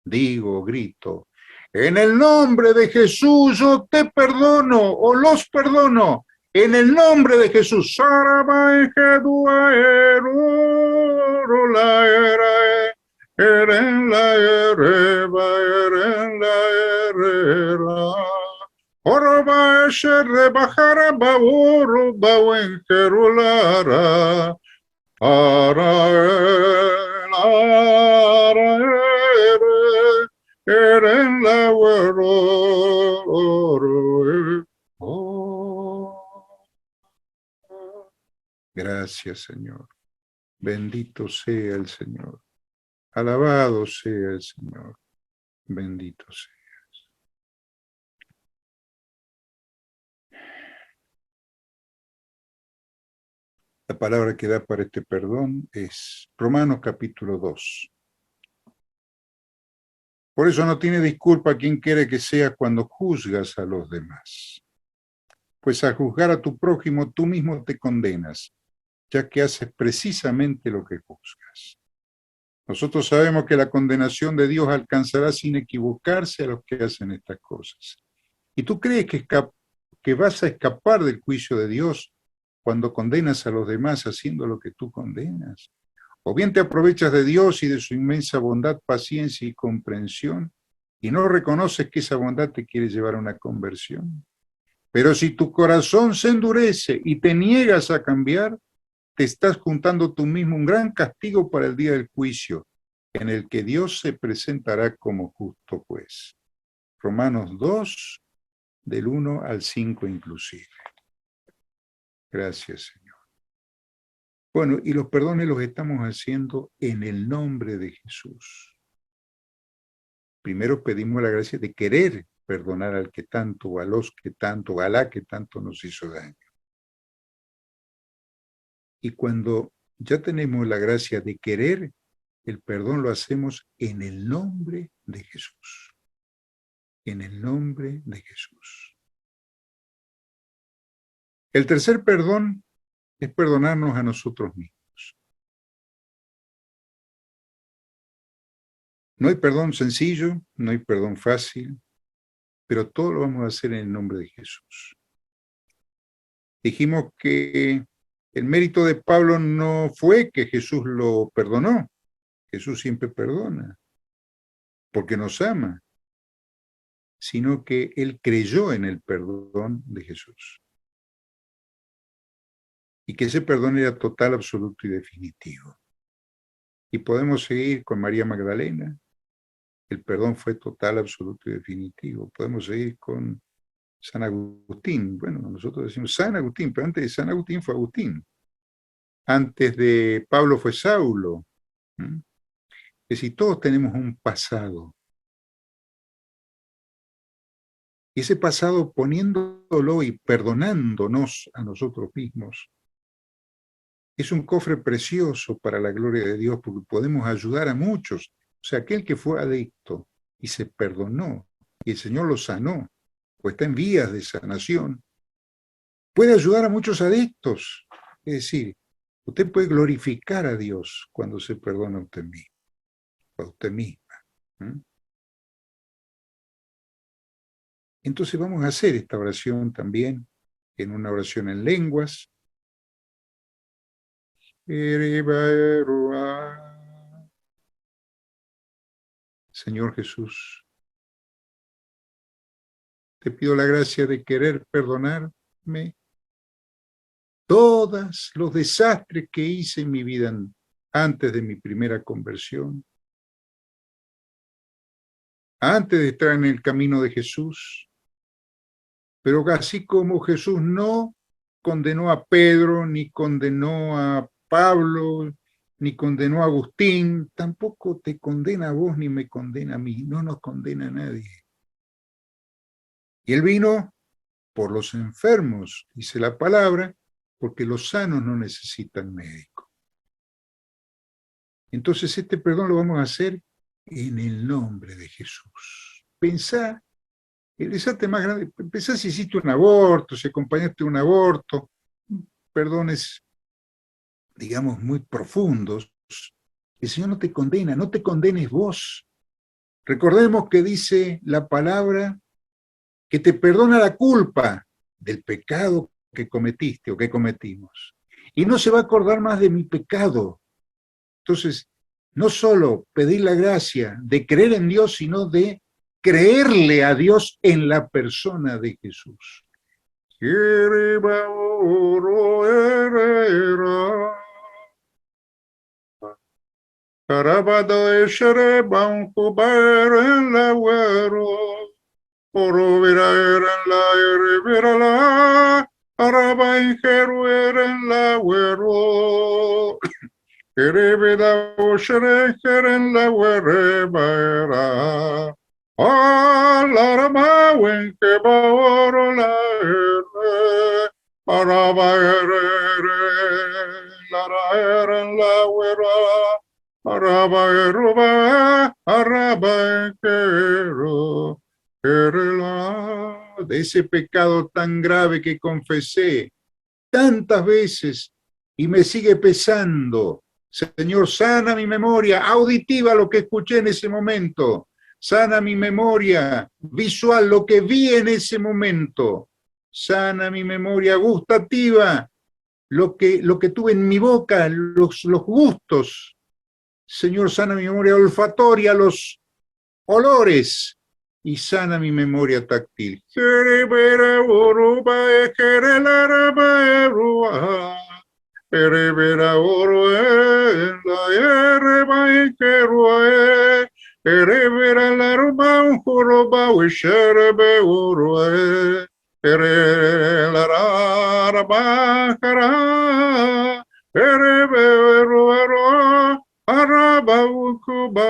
digo, grito, en el nombre de Jesús yo te perdono o los perdono. En el nombre de Jesús. Eren la ereba, eren la erera. Oroba eshere bajara baburu bawen kerulara. Ara ere, eren la wero. Gracias, Señor. Bendito sea el Señor. Alabado sea el Señor. Bendito seas. La palabra que da para este perdón es Romanos capítulo 2. Por eso no tiene disculpa quien quiere que sea cuando juzgas a los demás. Pues al juzgar a tu prójimo tú mismo te condenas, ya que haces precisamente lo que juzgas. Nosotros sabemos que la condenación de Dios alcanzará sin equivocarse a los que hacen estas cosas. ¿Y tú crees que vas a escapar del juicio de Dios cuando condenas a los demás haciendo lo que tú condenas? O bien te aprovechas de Dios y de su inmensa bondad, paciencia y comprensión, y no reconoces que esa bondad te quiere llevar a una conversión. Pero si tu corazón se endurece y te niegas a cambiar, te estás juntando tú mismo un gran castigo para el día del juicio, en el que Dios se presentará como justo juez. Romanos 2, del 1 al 5 inclusive. Gracias, Señor. Bueno, y los perdones los estamos haciendo en el nombre de Jesús. Primero pedimos la gracia de querer perdonar al que tanto, o a los que tanto, a la que tanto nos hizo daño. Y cuando ya tenemos la gracia de querer, el perdón lo hacemos en el nombre de Jesús. En el nombre de Jesús. El tercer perdón es perdonarnos a nosotros mismos. No hay perdón sencillo, no hay perdón fácil, pero todo lo vamos a hacer en el nombre de Jesús. Dijimos que el mérito de Pablo no fue que Jesús lo perdonó. Jesús siempre perdona, porque nos ama, sino que él creyó en el perdón de Jesús. Y que ese perdón era total, absoluto y definitivo. Y podemos seguir con María Magdalena. El perdón fue total, absoluto y definitivo. Podemos seguir con San Agustín. Bueno, nosotros decimos San Agustín, pero antes de San Agustín fue Agustín. Antes de Pablo fue Saulo. Es decir, todos tenemos un pasado. Y ese pasado, poniéndolo y perdonándonos a nosotros mismos, es un cofre precioso para la gloria de Dios, porque podemos ayudar a muchos. O sea, aquel que fue adicto y se perdonó, y el Señor lo sanó, o está en vías de sanación, puede ayudar a muchos adictos. Es decir, usted puede glorificar a Dios cuando se perdona a usted mismo, a usted misma. ¿Mm? Entonces vamos a hacer esta oración también, en una oración en lenguas. Señor Jesús, te pido la gracia de querer perdonarme todos los desastres que hice en mi vida antes de mi primera conversión, antes de estar en el camino de Jesús. Pero así como Jesús no condenó a Pedro, ni condenó a Pablo, ni condenó a Agustín, tampoco te condena a vos ni me condena a mí, no nos condena a nadie. Y Él vino por los enfermos, dice la palabra, porque los sanos no necesitan médico. Entonces este perdón lo vamos a hacer en el nombre de Jesús. Pensá, el desastre más grande, pensá si hiciste un aborto, si acompañaste un aborto, perdones, digamos, muy profundos. El Señor no te condena, no te condenes vos. Recordemos que dice la palabra que te perdona la culpa del pecado que cometiste o que cometimos. Y no se va a acordar más de mi pecado. Entonces, no solo pedir la gracia de creer en Dios, sino de creerle a Dios en la persona de Jesús. Kereveda oshere keren la werebera. Alarama wenke baoro la ere. Araba ere lara eren la wera. Araba eruba araba kero. De ese pecado tan grave que confesé tantas veces y me sigue pesando. Señor, sana mi memoria auditiva, lo que escuché en ese momento. Sana mi memoria visual, lo que vi en ese momento. Sana mi memoria gustativa, lo que tuve en mi boca, los gustos. Señor, sana mi memoria olfatoria, los olores. Y sana mi memoria táctil. Erebera oro en la ereba en keroe, erebera la roba un joroba wisherebe oroe, ere la raba cara, erebe ero araba ukuba.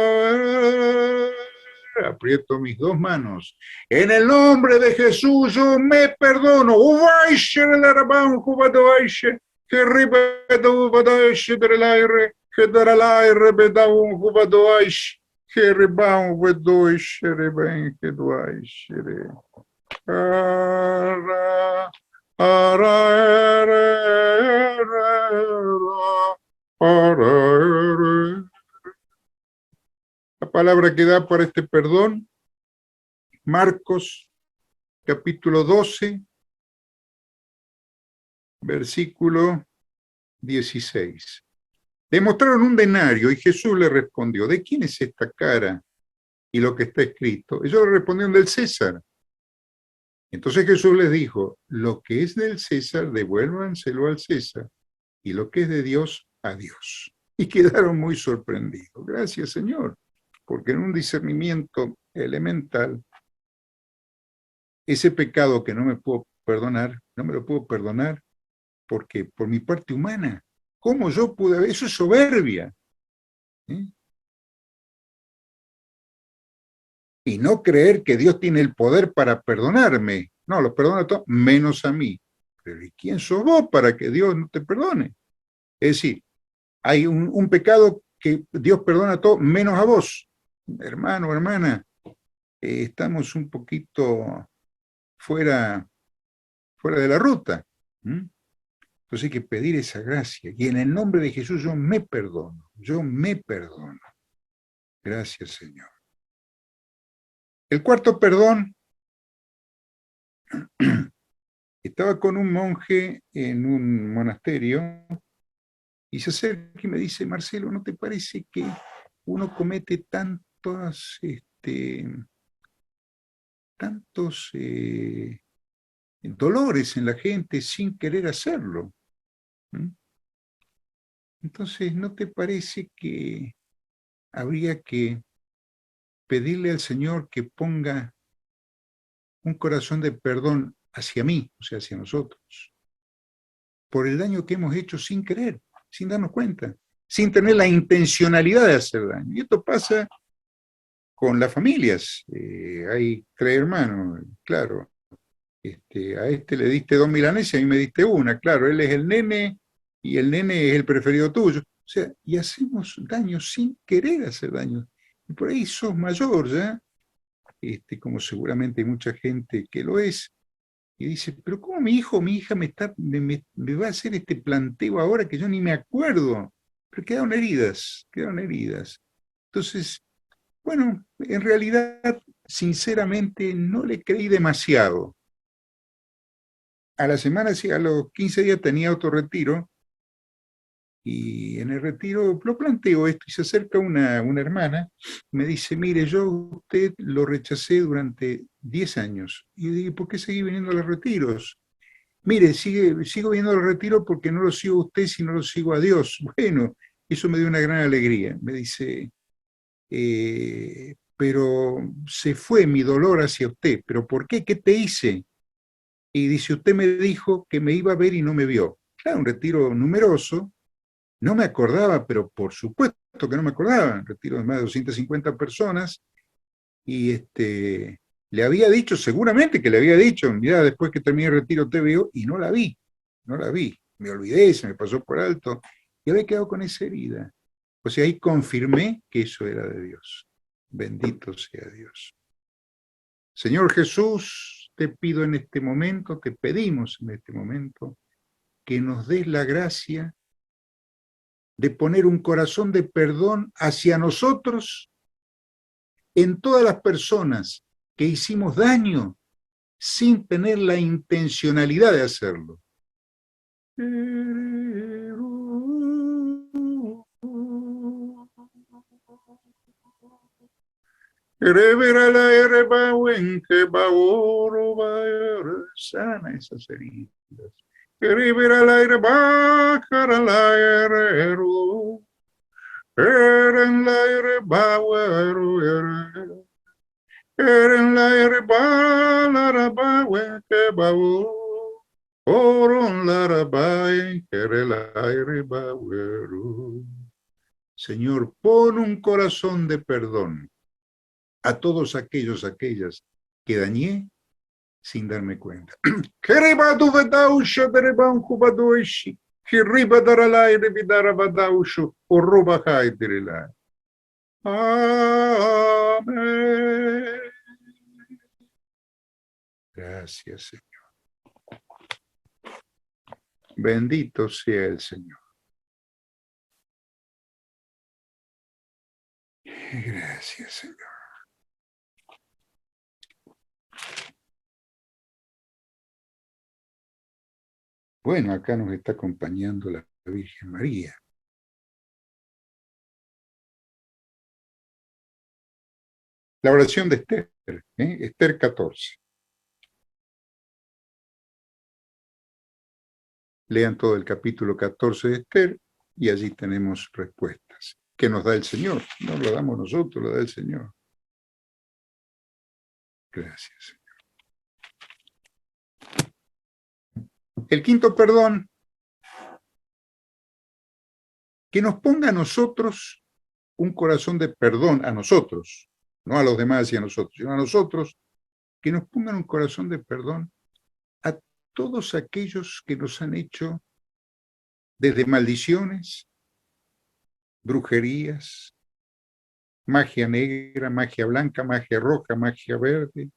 Aprieto mis dos manos. En el nombre de Jesús yo me perdono. Uvaishe la raba un jubadoaishe. Que ripeto badaish del aire, que dará el aire beda un jubadoish, que ribão vedoish, reben que doish, ara, ara. La palabra que da para este perdón, Marcos, capítulo 12, versículo 16. Le mostraron un denario y Jesús le respondió, ¿de quién es esta cara y lo que está escrito? Ellos le respondieron, del César. Entonces Jesús les dijo, lo que es del César, devuélvanselo al César, y lo que es de Dios, a Dios. Y quedaron muy sorprendidos. Gracias, Señor, porque en un discernimiento elemental, ese pecado que no me puedo perdonar, no me lo puedo perdonar, porque por mi parte humana, ¿cómo yo pude? Eso es soberbia. ¿Eh? Y no creer que Dios tiene el poder para perdonarme. No, los perdona a todos, menos a mí. Pero ¿y quién sos vos para que Dios no te perdone? Es decir, hay un pecado que Dios perdona a todos, menos a vos. Hermano, hermana, estamos un poquito fuera de la ruta. Entonces hay que pedir esa gracia. Y en el nombre de Jesús yo me perdono. Yo me perdono. Gracias, Señor. El cuarto perdón. Estaba con un monje en un monasterio y se acerca y me dice, Marcelo, ¿no te parece que uno comete tantos dolores en la gente sin querer hacerlo? Entonces, ¿no te parece que habría que pedirle al Señor que ponga un corazón de perdón hacia mí, o sea, hacia nosotros, por el daño que hemos hecho sin querer, sin darnos cuenta, sin tener la intencionalidad de hacer daño? Y esto pasa con las familias. Hay 3 hermanos, claro. A este le diste 2 milanesas y a mí me diste una, claro, él es el nene y el nene es el preferido tuyo. O sea, y hacemos daño sin querer hacer daño. Y por ahí sos mayor ya, como seguramente hay mucha gente que lo es, y dice, pero ¿cómo mi hijo o mi hija me va a hacer este planteo ahora que yo ni me acuerdo? Pero quedaron heridas, quedaron heridas. Entonces, bueno, en realidad, sinceramente, no le creí demasiado. A la semana, sí, a los 15 días tenía otro retiro, y en el retiro lo planteo esto, y se acerca una hermana, me dice, mire, yo a usted lo rechacé durante 10 años. Y yo digo, ¿por qué seguí viniendo a los retiros? Mire, sigo viniendo a los retiros porque no lo sigo a usted, sino lo sigo a Dios. Bueno, eso me dio una gran alegría. Me dice, pero se fue mi dolor hacia usted. ¿Pero por qué? ¿Qué te hice? Y dice, usted me dijo que me iba a ver y no me vio. Claro, un retiro numeroso. No me acordaba, pero por supuesto que no me acordaba. Un retiro de más de 250 personas. Y le había dicho, seguramente que le había dicho, mira, después que terminé el retiro te veo, y no la vi. Me olvidé, se me pasó por alto. Y había quedado con esa herida. O sea, ahí confirmé que eso era de Dios. Bendito sea Dios. Señor Jesús, te pido en este momento, te pedimos en este momento, que nos des la gracia de poner un corazón de perdón hacia nosotros en todas las personas que hicimos daño sin tener la intencionalidad de hacerlo. Sana esas heridas. Señor, pon un corazón de perdón a todos aquellas que dañé sin darme cuenta. Amén. Gracias, Señor. Bendito sea el Señor. Gracias, Señor. Bueno, acá nos está acompañando la Virgen María. La oración de Esther, Esther 14. Lean todo el capítulo 14 de Esther y allí tenemos respuestas que nos da el Señor. No lo damos nosotros, lo da el Señor. Gracias, Señor. El quinto perdón, que nos ponga a nosotros un corazón de perdón a nosotros, no a los demás y a nosotros, sino a nosotros, que nos pongan un corazón de perdón a todos aquellos que nos han hecho desde maldiciones, brujerías, magia negra, magia blanca, magia roja, magia verde,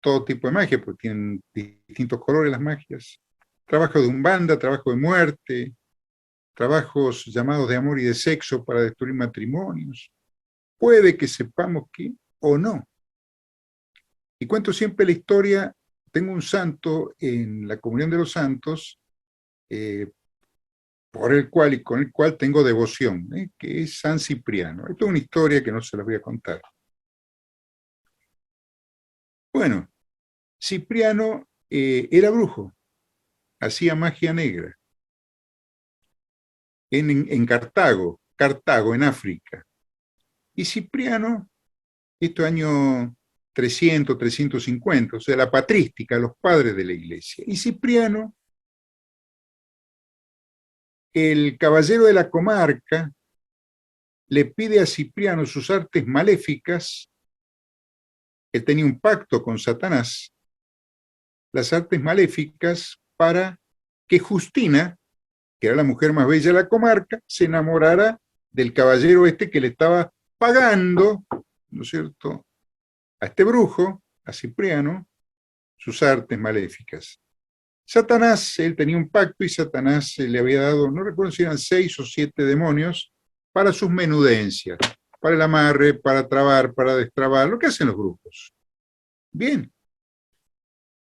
todo tipo de magia, porque tienen distintos colores las magias. Trabajo de umbanda, trabajo de muerte, trabajos llamados de amor y de sexo para destruir matrimonios. Puede que sepamos que o no. Y cuento siempre la historia, tengo un santo en la comunión de los santos, por el cual y con el cual tengo devoción, que es San Cipriano. Esto es una historia que no se las voy a contar. Bueno, Cipriano era brujo, hacía magia negra en Cartago, en África. Y Cipriano, esto año 300, 350, o sea, la patrística, los padres de la iglesia. Y Cipriano, el caballero de la comarca, le pide a Cipriano sus artes maléficas. Él tenía un pacto con Satanás, las artes maléficas, para que Justina, que era la mujer más bella de la comarca, se enamorara del caballero este que le estaba pagando, ¿no es cierto?, a este brujo, a Cipriano, sus artes maléficas. Satanás, él tenía un pacto y Satanás le había dado, no recuerdo si eran 6 o 7 demonios, para sus menudencias, para el amarre, para trabar, para destrabar, lo que hacen los brujos. Bien.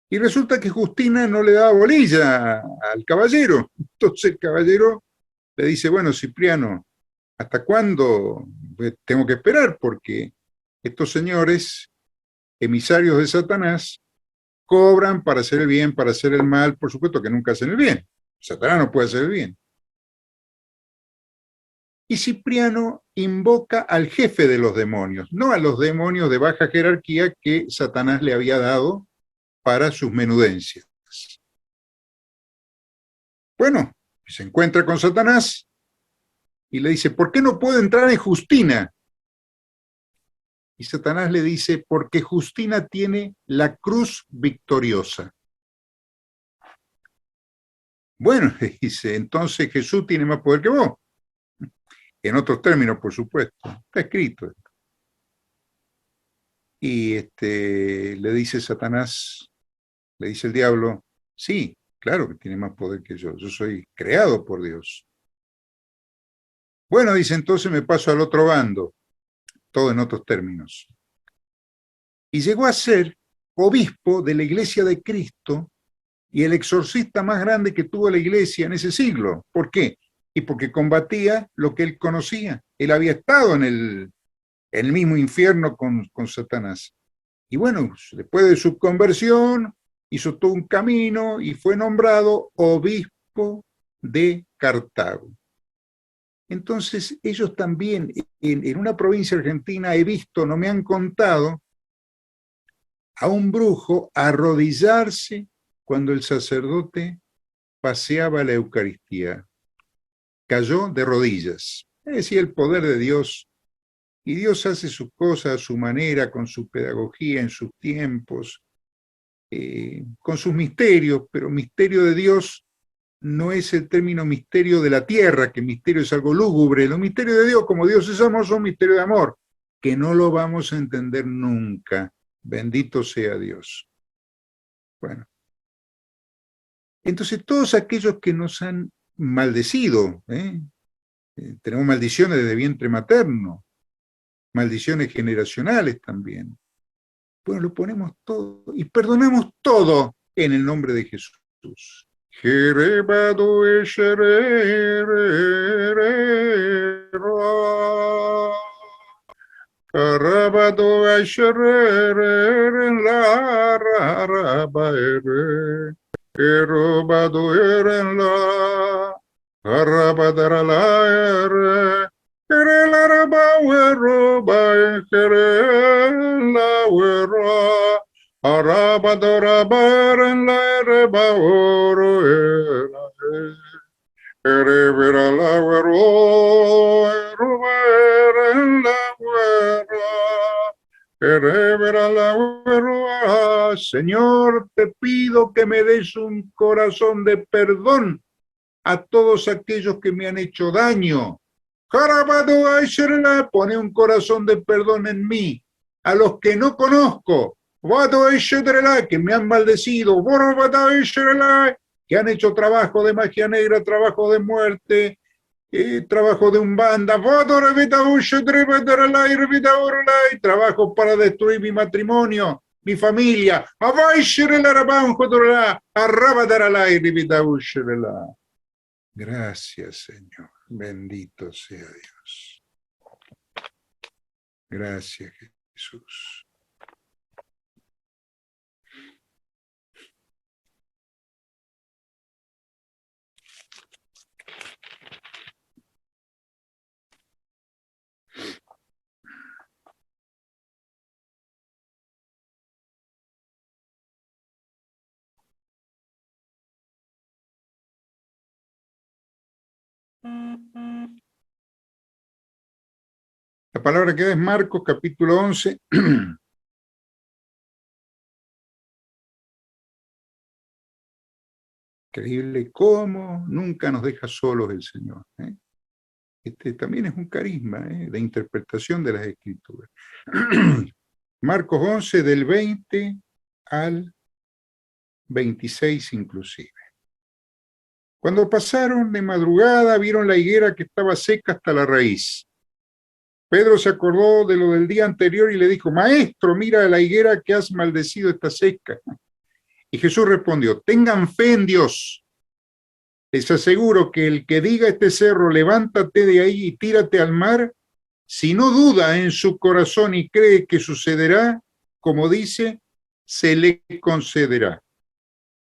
Y resulta que Justina no le daba bolilla al caballero. Entonces el caballero le dice, bueno, Cipriano, ¿hasta cuándo tengo que esperar? Porque estos señores, emisarios de Satanás, cobran para hacer el bien, para hacer el mal, por supuesto que nunca hacen el bien. Satanás no puede hacer el bien. Y Cipriano invoca al jefe de los demonios, no a los demonios de baja jerarquía que Satanás le había dado para sus menudencias. Bueno, se encuentra con Satanás y le dice, ¿por qué no puedo entrar en Justina? Y Satanás le dice, porque Justina tiene la cruz victoriosa. Bueno, dice, entonces Jesús tiene más poder que vos. En otros términos, por supuesto. Está escrito. Y le dice Satanás, le dice el diablo, sí, claro que tiene más poder que yo soy creado por Dios. Bueno, dice, entonces me paso al otro bando, todo en otros términos. Y llegó a ser obispo de la Iglesia de Cristo y el exorcista más grande que tuvo la Iglesia en ese siglo. ¿Por qué? Y porque combatía lo que él conocía. Él había estado en el mismo infierno con Satanás. Y bueno, después de su conversión, hizo todo un camino y fue nombrado obispo de Cartago. Entonces, ellos también, en una provincia argentina he visto, no me han contado, a un brujo arrodillarse cuando el sacerdote paseaba la Eucaristía. Cayó de rodillas. Es decir, el poder de Dios. Y Dios hace sus cosas a su manera, con su pedagogía, en sus tiempos, con sus misterios, pero misterio de Dios no es el término misterio de la tierra, que misterio es algo lúgubre. Los misterios de Dios, como Dios es amor, son misterios de amor, que no lo vamos a entender nunca. Bendito sea Dios. Bueno. Entonces, todos aquellos que nos han maldecido, tenemos maldiciones desde vientre materno, maldiciones generacionales también. Bueno, lo ponemos todo y perdonamos todo en el nombre de Jesús. Señor, te pido que me des un corazón de perdón a todos aquellos que me han hecho daño. Pone un corazón de perdón en mí, a los que no conozco, que me han maldecido, que han hecho trabajo de magia negra, trabajo de muerte, trabajo de umbanda, trabajo para destruir mi matrimonio, mi familia. Gracias, Señor. Bendito sea Dios. Gracias, Jesús. La palabra que da es Marcos, capítulo 11. Increíble cómo nunca nos deja solos el Señor. Este también es un carisma de interpretación de las Escrituras. Marcos 11, del 20 al 26 inclusive. Cuando pasaron de madrugada, vieron la higuera que estaba seca hasta la raíz. Pedro se acordó de lo del día anterior y le dijo: Maestro, mira la higuera que has maldecido está seca. Y Jesús respondió: tengan fe en Dios. Les aseguro que el que diga a este cerro, levántate de ahí y tírate al mar, si no duda en su corazón y cree que sucederá, como dice, se le concederá.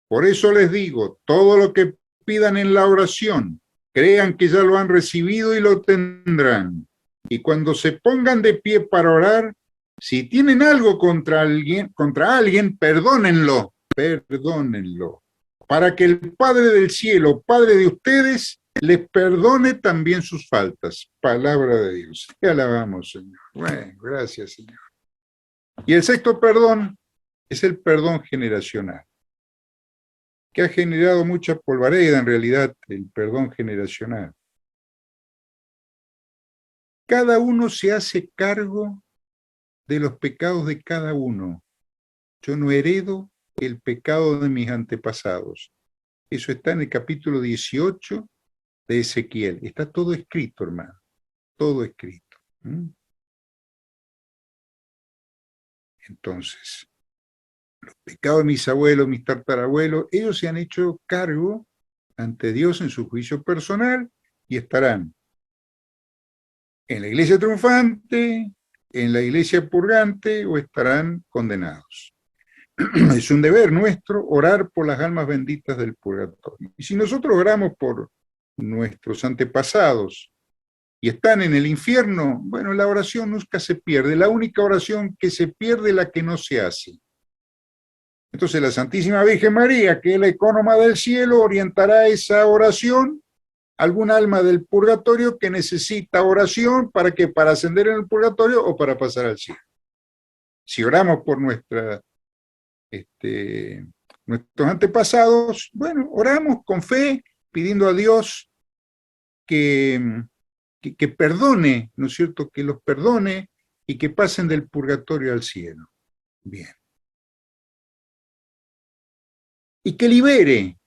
Por eso les digo, todo lo que pidan en la oración, crean que ya lo han recibido y lo tendrán. Y cuando se pongan de pie para orar, si tienen algo contra alguien, perdónenlo, para que el Padre del cielo, Padre de ustedes, les perdone también sus faltas. Palabra de Dios. Te alabamos, Señor. Bueno, gracias, Señor. Y el sexto perdón es el perdón generacional, que ha generado mucha polvareda en realidad, el perdón generacional. Cada uno se hace cargo de los pecados de cada uno. Yo no heredo el pecado de mis antepasados. Eso está en el capítulo 18 de Ezequiel. Está todo escrito, hermano. Todo escrito. Entonces, los pecados de mis abuelos, mis tatarabuelos, ellos se han hecho cargo ante Dios en su juicio personal y estarán en la iglesia triunfante, en la iglesia purgante o estarán condenados. Es un deber nuestro orar por las almas benditas del purgatorio. Y si nosotros oramos por nuestros antepasados y están en el infierno, bueno, la oración nunca se pierde. La única oración que se pierde es la que no se hace. Entonces la Santísima Virgen María, que es la ecónoma del cielo, orientará esa oración a algún alma del purgatorio que necesita oración para ascender en el purgatorio o para pasar al cielo. Si oramos por nuestros antepasados, bueno, oramos con fe, pidiendo a Dios que perdone, ¿no es cierto?, que los perdone y que pasen del purgatorio al cielo. Bien. Y que libere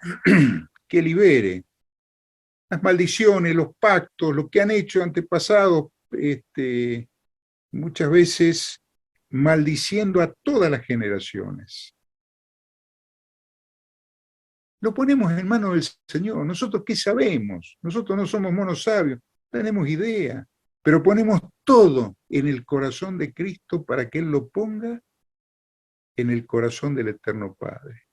las maldiciones, los pactos, lo que han hecho antepasados, muchas veces maldiciendo a todas las generaciones. Lo ponemos en manos del Señor. ¿Nosotros qué sabemos? Nosotros no somos monos sabios, no tenemos idea, pero ponemos todo en el corazón de Cristo para que Él lo ponga en el corazón del Eterno Padre,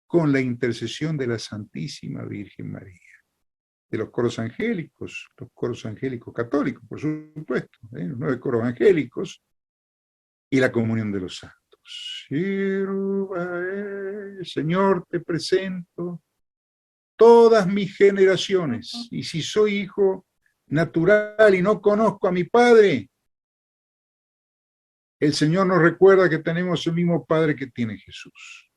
con la intercesión de la Santísima Virgen María, de los coros angélicos católicos, por supuesto, los 9 coros angélicos y la comunión de los santos. Señor, te presento todas mis generaciones, y si soy hijo natural y no conozco a mi Padre, el Señor nos recuerda que tenemos el mismo Padre que tiene Jesús.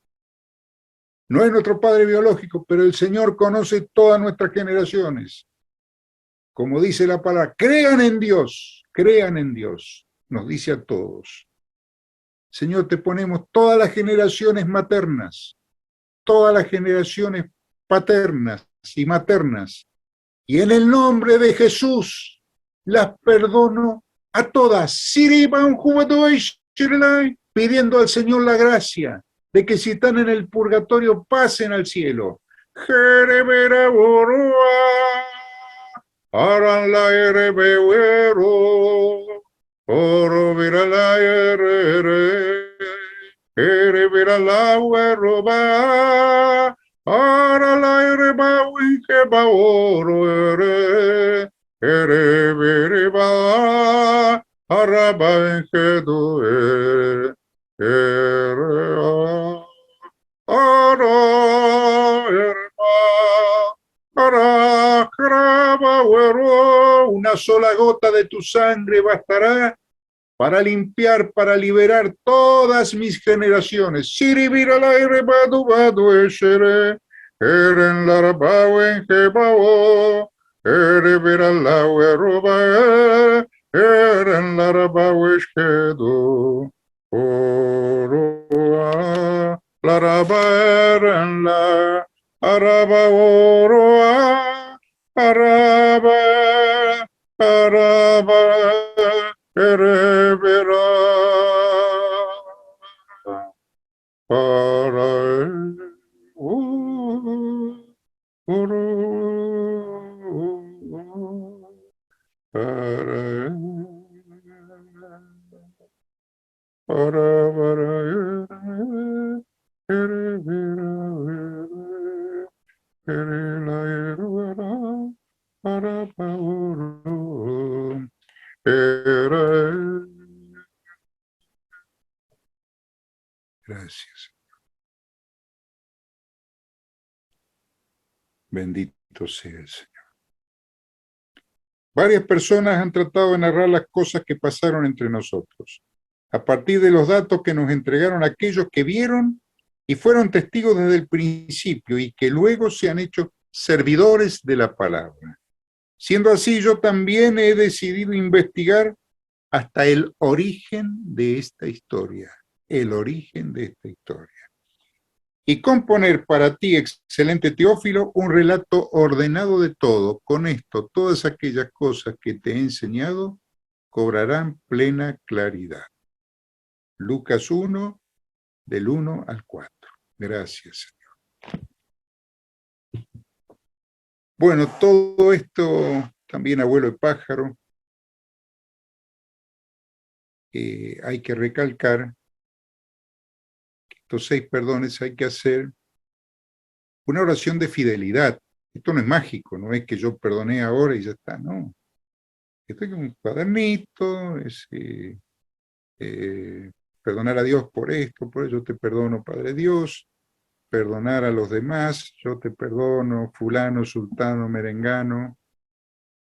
No es nuestro Padre biológico, pero el Señor conoce todas nuestras generaciones. Como dice la palabra, crean en Dios, nos dice a todos. Señor, te ponemos todas las generaciones maternas, todas las generaciones paternas y maternas, y en el nombre de Jesús las perdono a todas, pidiendo al Señor la gracia de que si están en el purgatorio pasen al cielo. Ara la ere ba winke ba oro ere ba ara ba winke do ara ara kraba wero. Una sola gota de tu sangre bastará para limpiar, para liberar todas mis generaciones. Siribira la erebadu badu eshere, eren la rabawen hebao, erebira la weroba, eren la rabaweshedu, oroa, la rabaren la, araba oroa, araba, araba, Erebera para Gracias. Bendito sea el Señor. Varias personas han tratado de narrar las cosas que pasaron entre nosotros, a partir de los datos que nos entregaron aquellos que vieron y fueron testigos desde el principio y que luego se han hecho servidores de la palabra. Siendo así, yo también he decidido investigar hasta el origen de esta historia, y componer para ti, excelente Teófilo, un relato ordenado de todo. Con esto, todas aquellas cosas que te he enseñado cobrarán plena claridad. Lucas 1, del 1 al 4. Gracias, Señor. Bueno, todo esto, también abuelo de pájaro, hay que recalcar que estos 6 perdones hay que hacer una oración de fidelidad. Esto no es mágico, no es que yo perdoné ahora y ya está, no. Esto es un cuadernito, es perdonar a Dios por esto, por eso te perdono, Padre Dios, perdonar a los demás, yo te perdono, fulano, sultano, merengano,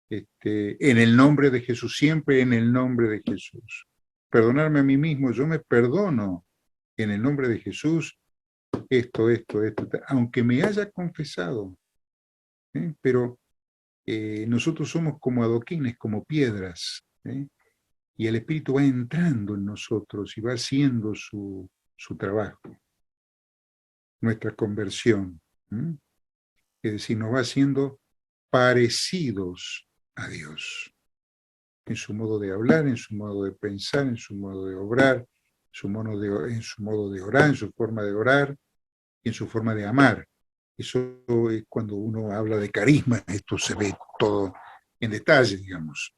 en el nombre de Jesús, siempre en el nombre de Jesús. Perdonarme a mí mismo, yo me perdono en el nombre de Jesús, esto, aunque me haya confesado, pero nosotros somos como adoquines, como piedras, y el Espíritu va entrando en nosotros y va haciendo su trabajo, nuestra conversión. Es decir, nos va haciendo parecidos a Dios, en su modo de hablar, en su modo de pensar, en su modo de obrar, en su modo de orar, en su forma de orar y en su forma de amar. Eso es cuando uno habla de carisma, esto se ve todo en detalle, digamos.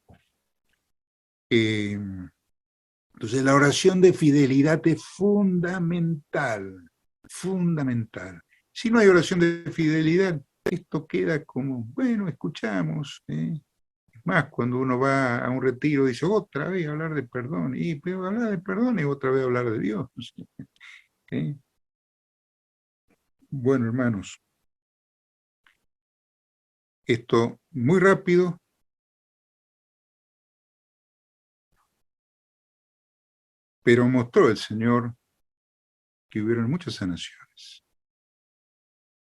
Entonces la oración de fidelidad es fundamental, fundamental. Si no hay oración de fidelidad, esto queda como, bueno, escuchamos. Es más, cuando uno va a un retiro dice, otra vez hablar de perdón, y pero hablar de perdón es otra vez hablar de Dios. Bueno, hermanos, esto muy rápido. Pero mostró el Señor que hubieron muchas sanaciones.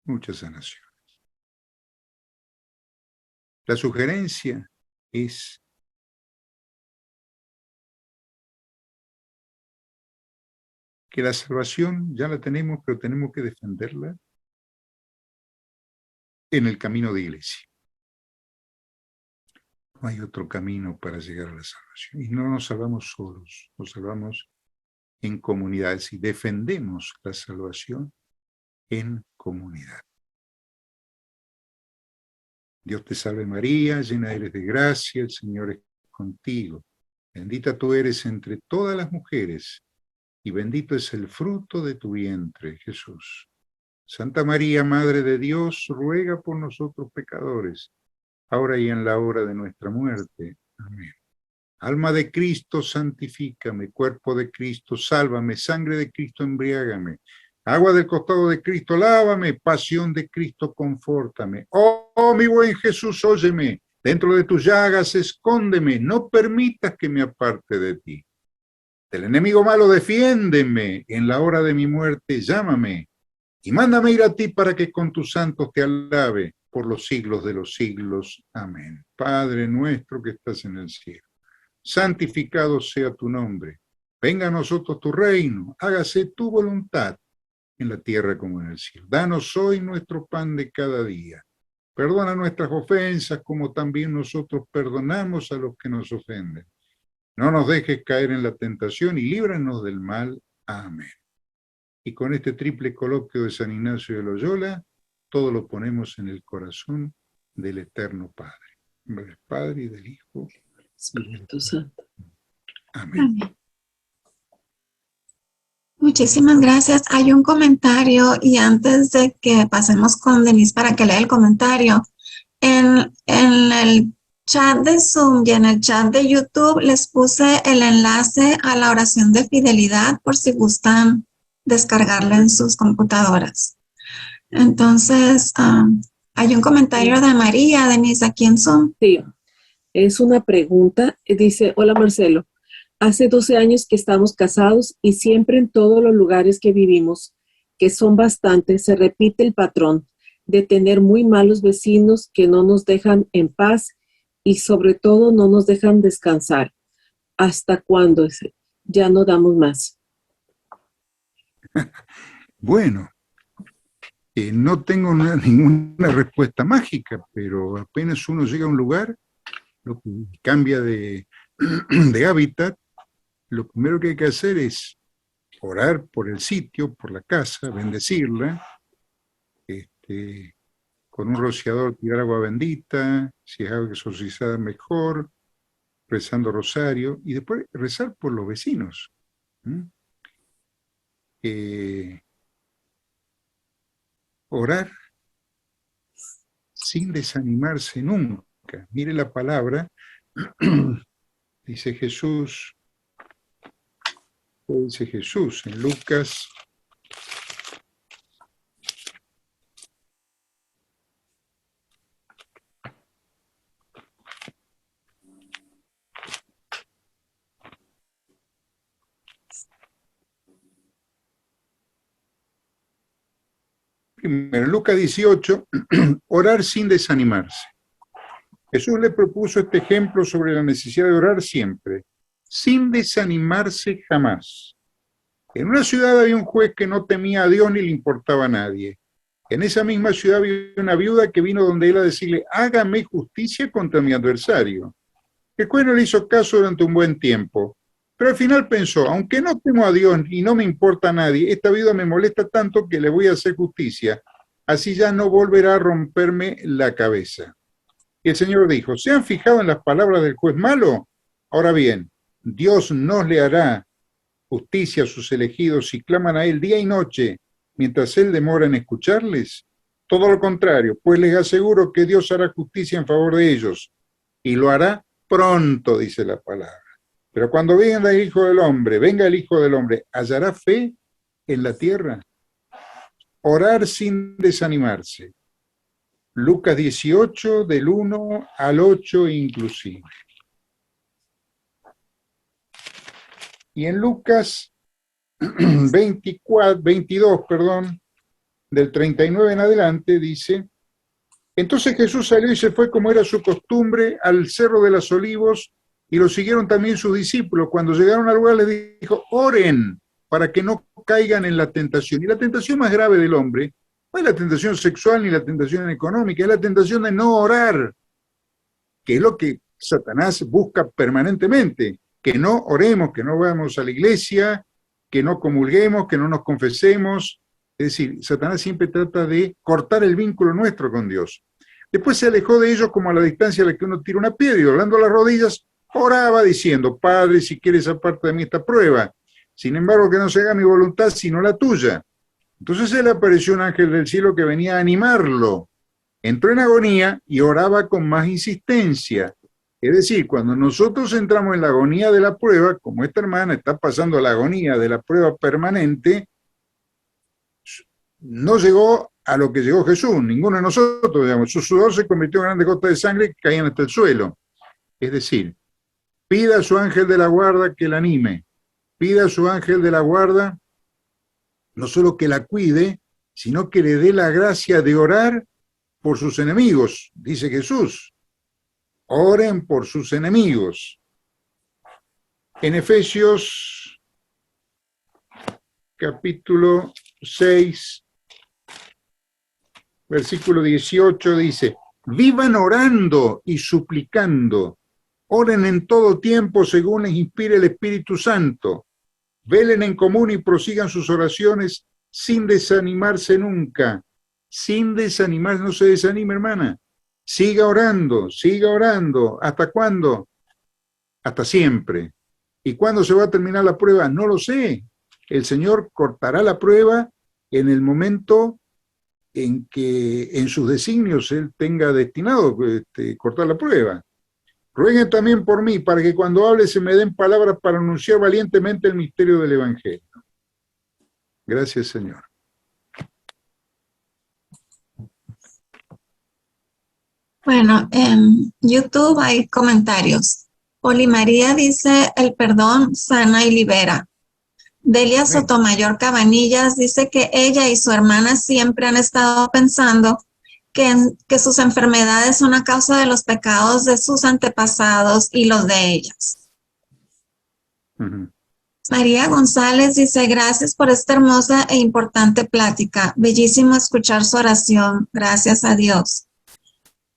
Muchas sanaciones. La sugerencia es que la salvación ya la tenemos, pero tenemos que defenderla en el camino de iglesia. No hay otro camino para llegar a la salvación. Y no nos salvamos solos, nos salvamos en comunidades y defendemos la salvación en comunidad. Dios te salve María, llena eres de gracia, el Señor es contigo. Bendita tú eres entre todas las mujeres, y bendito es el fruto de tu vientre, Jesús. Santa María, Madre de Dios, ruega por nosotros pecadores, ahora y en la hora de nuestra muerte. Amén. Alma de Cristo, santifícame, cuerpo de Cristo, sálvame, sangre de Cristo, embriágame, agua del costado de Cristo, lávame, pasión de Cristo, confórtame. Oh, mi buen Jesús, óyeme, dentro de tus llagas, escóndeme, no permitas que me aparte de ti. Del enemigo malo, defiéndeme, en la hora de mi muerte, llámame, y mándame ir a ti para que con tus santos te alabe por los siglos de los siglos. Amén. Padre nuestro que estás en el cielo, santificado sea tu nombre. Venga a nosotros tu reino, hágase tu voluntad en la tierra como en el cielo. Danos hoy nuestro pan de cada día. Perdona nuestras ofensas como también nosotros perdonamos a los que nos ofenden. No nos dejes caer en la tentación y líbranos del mal. Amén. Y con este triple coloquio de San Ignacio de Loyola, todo lo ponemos en el corazón del Eterno Padre. En nombre del Padre y del Hijo y del Espíritu Santo. Amén. Amén. Muchísimas gracias. Hay un comentario y antes de que pasemos con Denise para que lea el comentario, en el chat de Zoom y en el chat de YouTube les puse el enlace a la oración de fidelidad por si gustan descargarla en sus computadoras. Entonces, hay un comentario de María, Denise, aquí en Zoom. Sí, es una pregunta. Dice, hola Marcelo, hace 12 años que estamos casados y siempre en todos los lugares que vivimos, que son bastantes, se repite el patrón de tener muy malos vecinos que no nos dejan en paz y sobre todo no nos dejan descansar. ¿Hasta cuándo? Ya no damos más. Bueno, no tengo ninguna respuesta mágica, pero apenas uno llega a un lugar, lo que cambia de hábitat, lo primero que hay que hacer es orar por el sitio, por la casa, bendecirla, con un rociador tirar agua bendita, si es agua exorcizada mejor, rezando rosario, y después rezar por los vecinos. Orar sin desanimarse nunca. Mire la palabra, dice Jesús en Lucas 18, orar sin desanimarse. Jesús le propuso este ejemplo sobre la necesidad de orar siempre, sin desanimarse jamás. En una ciudad había un juez que no temía a Dios ni le importaba a nadie. En esa misma ciudad había una viuda que vino donde él a decirle, hágame justicia contra mi adversario. El juez no le hizo caso durante un buen tiempo, pero al final pensó, aunque no temo a Dios y no me importa a nadie, esta viuda me molesta tanto que le voy a hacer justicia, así ya no volverá a romperme la cabeza. Y el Señor dijo, ¿se han fijado en las palabras del juez malo? Ahora bien, Dios no le hará justicia a sus elegidos si claman a Él día y noche, mientras Él demora en escucharles. Todo lo contrario, pues les aseguro que Dios hará justicia en favor de ellos, y lo hará pronto, dice la palabra. Pero cuando venga el Hijo del Hombre, ¿hallará fe en la tierra? Orar sin desanimarse. Lucas 18, del 1 al 8 inclusive. Y en Lucas 22, del 39 en adelante, dice: entonces Jesús salió y se fue, como era su costumbre, al Cerro de los Olivos, y lo siguieron también sus discípulos. Cuando llegaron al lugar les dijo: oren para que no caigan en la tentación. Y la tentación más grave del hombre no es la tentación sexual ni la tentación económica, es la tentación de no orar, que es lo que Satanás busca permanentemente, que no oremos, que no vayamos a la iglesia, que no comulguemos, que no nos confesemos. Es decir, Satanás siempre trata de cortar el vínculo nuestro con Dios. Después se alejó de ellos como a la distancia a la que uno tira una piedra, y doblando las rodillas, oraba diciendo: Padre, si quieres aparte de mí esta prueba, sin embargo que no se haga mi voluntad sino la tuya. Entonces se le apareció un ángel del cielo que venía a animarlo. Entró en agonía y oraba con más insistencia. Es decir, cuando nosotros entramos en la agonía de la prueba, como esta hermana está pasando la agonía de la prueba permanente, no llegó a lo que llegó Jesús, ninguno de nosotros, digamos. Su sudor se convirtió en grandes gotas de sangre que caían hasta el suelo. Es decir, pida a su ángel de la guarda que la anime, pida a su ángel de la guarda no solo que la cuide, sino que le dé la gracia de orar por sus enemigos, dice Jesús. Oren por sus enemigos. En Efesios capítulo 6, versículo 18 dice: vivan orando y suplicando, oren en todo tiempo según les inspire el Espíritu Santo, velen en común y prosigan sus oraciones sin desanimarse nunca. Sin desanimar, no se desanime, hermana. Siga orando, siga orando. ¿Hasta cuándo? Hasta siempre. ¿Y cuándo se va a terminar la prueba? No lo sé. El Señor cortará la prueba en el momento en que en sus designios Él tenga destinado cortar la prueba. Rueguen también por mí, para que cuando hable se me den palabras para anunciar valientemente el misterio del Evangelio. Gracias, Señor. Bueno, en YouTube hay comentarios. Poli María dice: el perdón sana y libera. Delia Sotomayor Cabanillas dice que ella y su hermana siempre han estado pensando que sus enfermedades son a causa de los pecados de sus antepasados y los de ellas. María González dice: gracias por esta hermosa e importante plática. Bellísimo escuchar su oración. Gracias a Dios.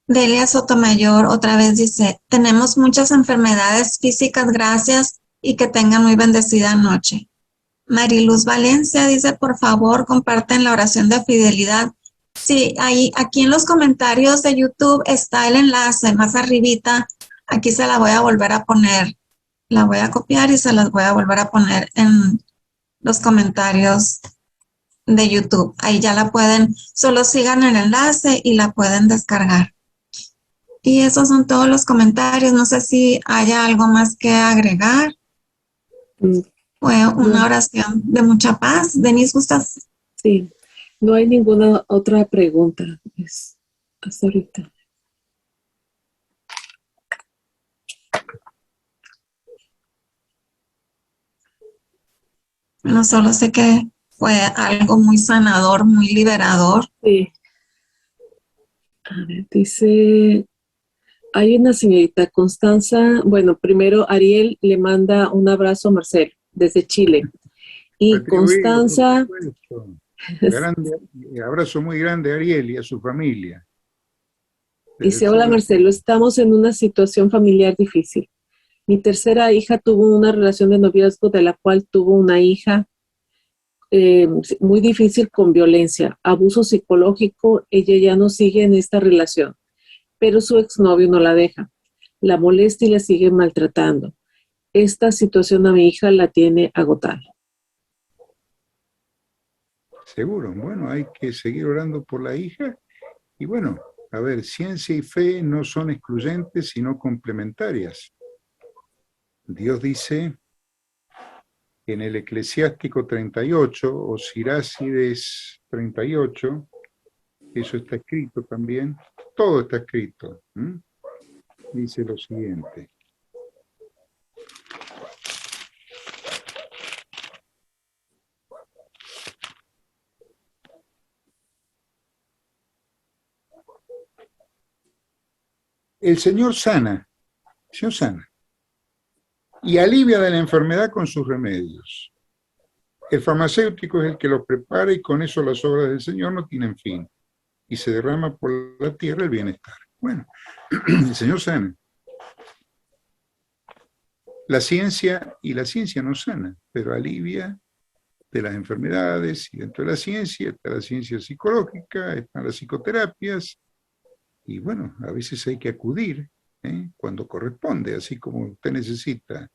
Delia Sotomayor otra vez dice: tenemos muchas enfermedades físicas, gracias, y que tengan muy bendecida noche. Mariluz Valencia dice: por favor, comparten la oración de fidelidad. Sí, aquí en los comentarios de YouTube está el enlace, más arribita. Aquí se la voy a volver a poner. La voy a copiar y se las voy a volver a poner en los comentarios de YouTube. Ahí ya la pueden, solo sigan el enlace y la pueden descargar. Y esos son todos los comentarios. No sé si haya algo más que agregar. Fue una oración de mucha paz. Denise, ¿gustas? Sí, no hay ninguna otra pregunta hasta ahorita. Bueno, solo sé que fue algo muy sanador, muy liberador. Sí. A ver, dice, hay una señorita Constanza. Bueno, primero Ariel le manda un abrazo a Marcelo desde Chile. Y Constanza... Abrazo muy grande a Ariel y a su familia. Dice: hola Marcelo, estamos en una situación familiar difícil. Mi tercera hija tuvo una relación de noviazgo de la cual tuvo una hija muy difícil con violencia, abuso psicológico. Ella ya no sigue en esta relación, pero su exnovio no la deja. La molesta y la sigue maltratando. Esta situación a mi hija la tiene agotada. Seguro, bueno, hay que seguir orando por la hija. Y bueno, a ver, ciencia y fe no son excluyentes, sino complementarias. Dios dice en el Eclesiástico 38, o Sirácides 38, eso está escrito también, todo está escrito. Dice lo siguiente: El Señor sana, el Señor sana, y alivia de la enfermedad con sus remedios. El farmacéutico es el que los prepara y con eso las obras del Señor no tienen fin. Y se derrama por la tierra el bienestar. Bueno, el Señor sana. La ciencia no sana, pero alivia de las enfermedades, y dentro de la ciencia está la ciencia psicológica, están las psicoterapias, y bueno, a veces hay que acudir cuando corresponde, así como usted necesita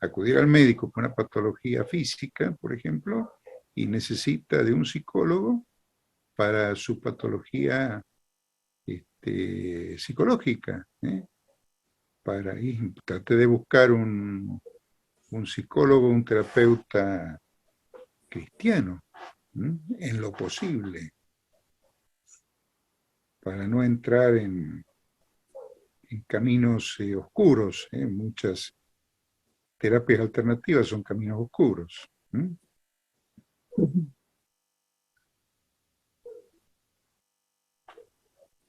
acudir al médico con una patología física, por ejemplo, y necesita de un psicólogo para su patología psicológica, para ir, trate de buscar un psicólogo, un terapeuta cristiano, en lo posible, para no entrar en caminos oscuros. Muchas terapias alternativas son caminos oscuros.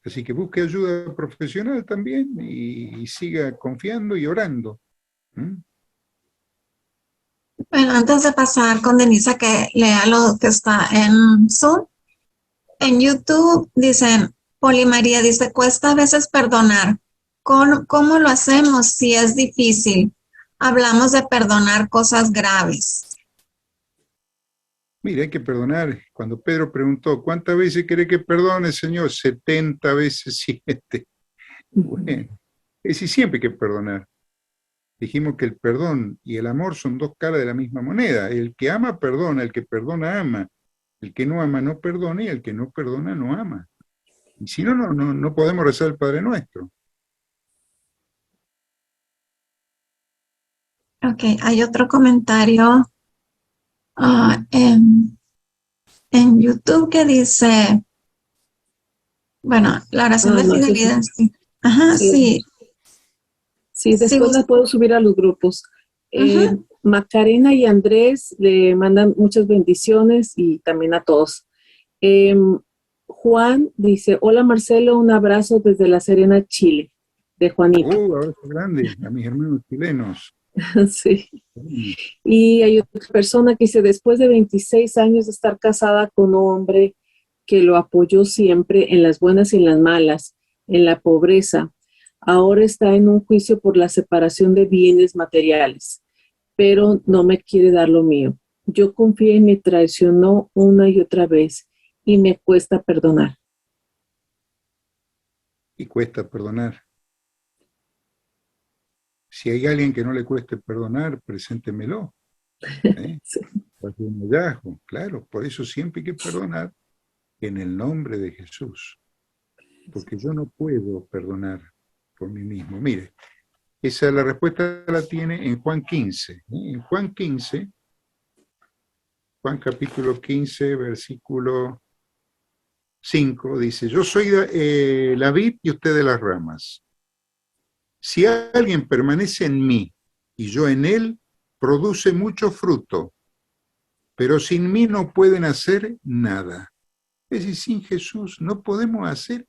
Así que busque ayuda profesional también y siga confiando y orando. Bueno, antes de pasar con Denise que lea lo que está en Zoom, en YouTube dicen, Poli María dice, cuesta a veces perdonar. ¿Cómo lo hacemos si es difícil? Hablamos de perdonar cosas graves. Mire, hay que perdonar. Cuando Pedro preguntó, ¿cuántas veces quiere que perdone, Señor? 70 veces 7. Bueno, es decir, siempre hay que perdonar. Dijimos que el perdón y el amor son dos caras de la misma moneda. El que ama, perdona. El que perdona, ama. El que no ama, no perdona. Y el que no perdona, no ama. Y si no, no podemos rezar el Padre Nuestro. Ok, hay otro comentario en YouTube que dice, bueno, la oración de fidelidad. Sí. Ajá, sí. Sí, después la puedo subir a los grupos. Macarena y Andrés le mandan muchas bendiciones y también a todos. Juan dice, hola Marcelo, un abrazo desde La Serena, Chile, de Juanito. Abrazo grande a mis hermanos chilenos. Sí. Y hay otra persona que dice, después de 26 años de estar casada con un hombre que lo apoyó siempre en las buenas y en las malas, en la pobreza, ahora está en un juicio por la separación de bienes materiales, pero no me quiere dar lo mío. Yo confié y me traicionó una y otra vez y me cuesta perdonar. Y cuesta perdonar. Si hay alguien que no le cueste perdonar, preséntemelo. Sí. Un hallazgo, claro. Por eso siempre hay que perdonar en el nombre de Jesús. Porque yo no puedo perdonar por mí mismo. Mire, esa la respuesta la tiene en Juan 15. En Juan 15, Juan capítulo 15, versículo 5, dice, yo soy la vid y ustedes las ramas. Si alguien permanece en mí y yo en él, produce mucho fruto, pero sin mí no pueden hacer nada. Es decir, sin Jesús no podemos hacer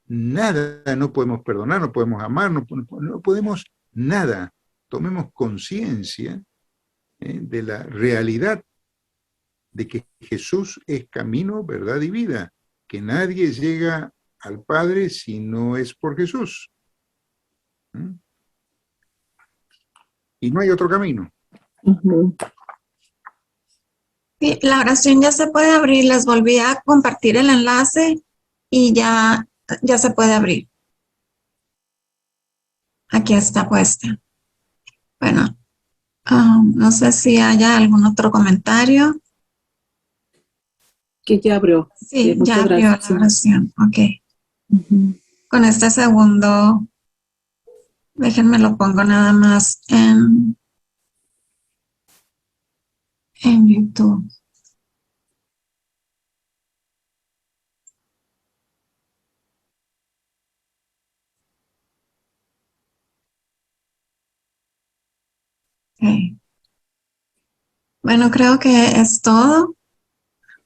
nada, no podemos perdonar, no podemos amar, no podemos nada. Tomemos conciencia de la realidad de que Jesús es camino, verdad y vida, que nadie llega al Padre si no es por Jesús. Y no hay otro camino. Sí, la oración ya se puede abrir. Les volví a compartir el enlace y ya se puede abrir. Aquí está puesta. Bueno, no sé si haya algún otro comentario. Que ya abrió. Sí, ya abrió la oración. Ok. Con este segundo, déjenme lo pongo nada más en YouTube. Okay. Bueno, creo que es todo.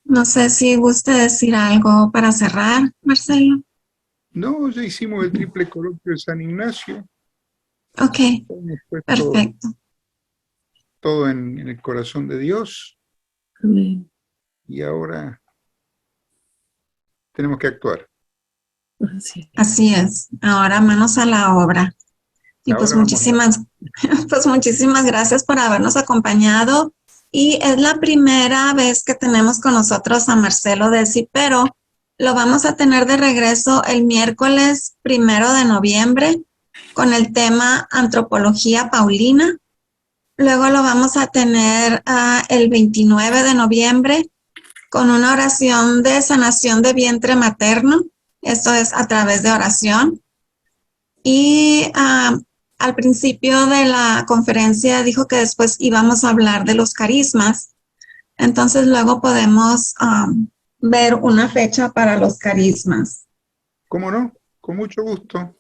No sé si gusta decir algo para cerrar, Marcelo. No, ya hicimos el triple coloquio de San Ignacio. Ok, Hemos puesto perfecto. todo en el corazón de Dios Amén. y ahora tenemos que actuar. Así es. Ahora manos a la obra. Y pues Ahora vamos a... pues muchísimas gracias por habernos acompañado. Y es la primera vez que tenemos con nosotros a Marcelo Desi, pero lo vamos a tener de regreso el miércoles 1 de noviembre con el tema Antropología Paulina. Luego lo vamos a tener el 29 de noviembre con una oración de sanación de vientre materno. Esto es a través de oración. Y al principio de la conferencia dijo que después íbamos a hablar de los carismas. Entonces luego podemos ver una fecha para los carismas. ¿Cómo no? Con mucho gusto.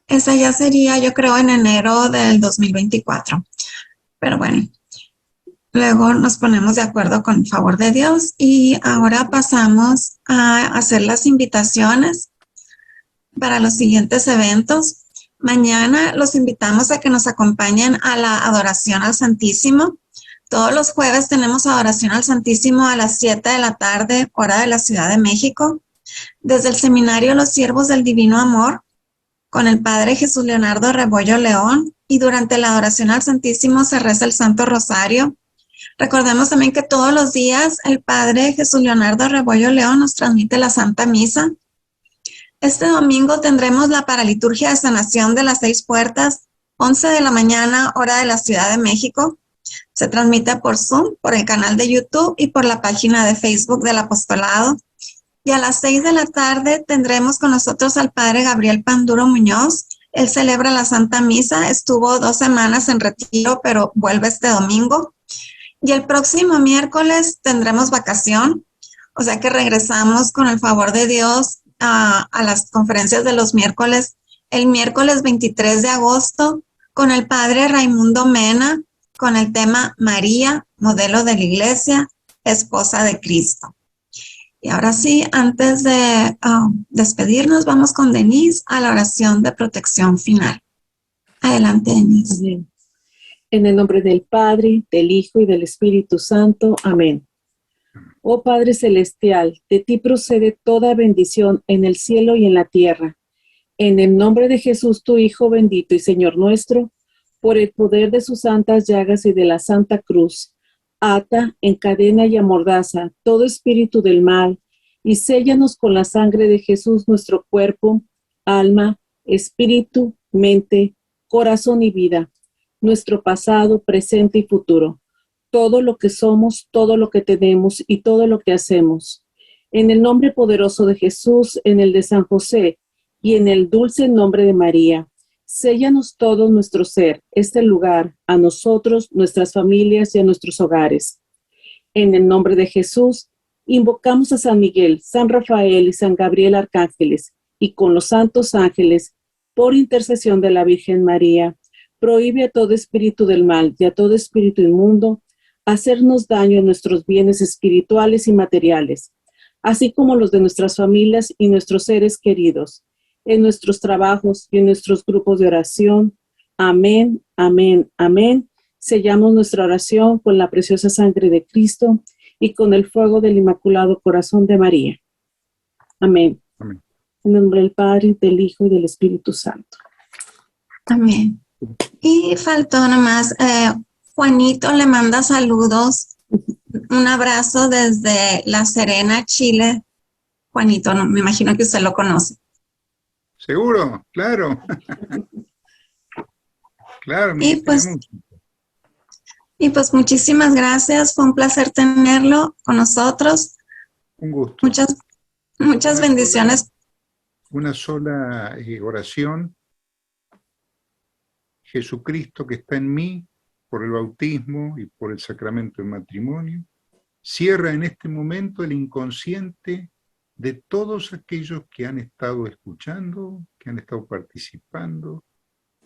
Esa ya sería, yo creo, en enero del 2024. Pero bueno, luego nos ponemos de acuerdo con el favor de Dios y ahora pasamos a hacer las invitaciones para los siguientes eventos. Mañana los invitamos a que nos acompañen a la adoración al Santísimo. Todos los jueves tenemos adoración al Santísimo a las 7 de la tarde, hora de la Ciudad de México, desde el Seminario Los Siervos del Divino Amor, con el Padre Jesús Leonardo Rebollo León, y durante la adoración al Santísimo se reza el Santo Rosario. Recordemos también que todos los días el Padre Jesús Leonardo Rebollo León nos transmite la Santa Misa. Este domingo tendremos la paraliturgia de sanación de las 6 puertas, 11 de la mañana, hora de la Ciudad de México. Se transmite por Zoom, por el canal de YouTube y por la página de Facebook del Apostolado. Y a las 6 de la tarde tendremos con nosotros al Padre Gabriel Panduro Muñoz. Él celebra la Santa Misa, estuvo 2 semanas en retiro, pero vuelve este domingo. Y el próximo miércoles tendremos vacación, o sea que regresamos con el favor de Dios a las conferencias de los miércoles, el miércoles 23 de agosto, con el Padre Raimundo Mena, con el tema María, modelo de la Iglesia, esposa de Cristo. Y ahora sí, antes de despedirnos, vamos con Denise a la oración de protección final. Adelante, Denise. Amén. En el nombre del Padre, del Hijo y del Espíritu Santo. Amén. Oh Padre Celestial, de ti procede toda bendición en el cielo y en la tierra. En el nombre de Jesús, tu Hijo bendito y Señor nuestro, por el poder de sus santas llagas y de la Santa Cruz, ata, encadena y amordaza todo espíritu del mal y séllanos con la sangre de Jesús nuestro cuerpo, alma, espíritu, mente, corazón y vida, nuestro pasado, presente y futuro, todo lo que somos, todo lo que tenemos y todo lo que hacemos. En el nombre poderoso de Jesús, en el de San José y en el dulce nombre de María, séllanos todo nuestro ser, este lugar, a nosotros, nuestras familias y a nuestros hogares. En el nombre de Jesús, invocamos a San Miguel, San Rafael y San Gabriel arcángeles, y con los santos ángeles, por intercesión de la Virgen María, prohíbe a todo espíritu del mal y a todo espíritu inmundo hacernos daño en nuestros bienes espirituales y materiales, así como los de nuestras familias y nuestros seres queridos, en nuestros trabajos y en nuestros grupos de oración. Amén, amén, amén. Sellamos nuestra oración con la preciosa sangre de Cristo y con el fuego del Inmaculado Corazón de María. Amén. Amén. En nombre del Padre, del Hijo y del Espíritu Santo. Amén. Y faltó nomás, Juanito le manda saludos, un abrazo desde La Serena, Chile. Juanito, no, me imagino que usted lo conoce. ¿Seguro? Claro. Claro, me Y pues, mucho. y pues muchísimas gracias, fue un placer tenerlo con nosotros. Un gusto. Muchas bendiciones. Una sola oración. Jesucristo que está en mí por el bautismo y por el sacramento del matrimonio, cierra en este momento el inconsciente de todos aquellos que han estado escuchando, que han estado participando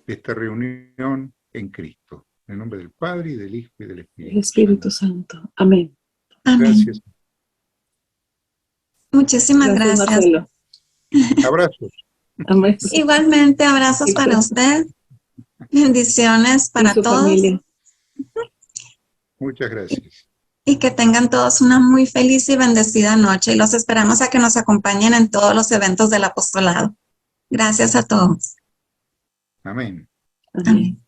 de esta reunión en Cristo. En el nombre del Padre, y del Hijo, y del Espíritu Santo. Amén. Amén. Gracias. Muchísimas gracias. Marcelo. Abrazos. Amén. Igualmente, abrazos para usted. Bendiciones para Y su todos. familia. Muchas gracias. Y que tengan todos una muy feliz y bendecida noche. Y los esperamos a que nos acompañen en todos los eventos del apostolado. Gracias a todos. Amén. Amén. Amén.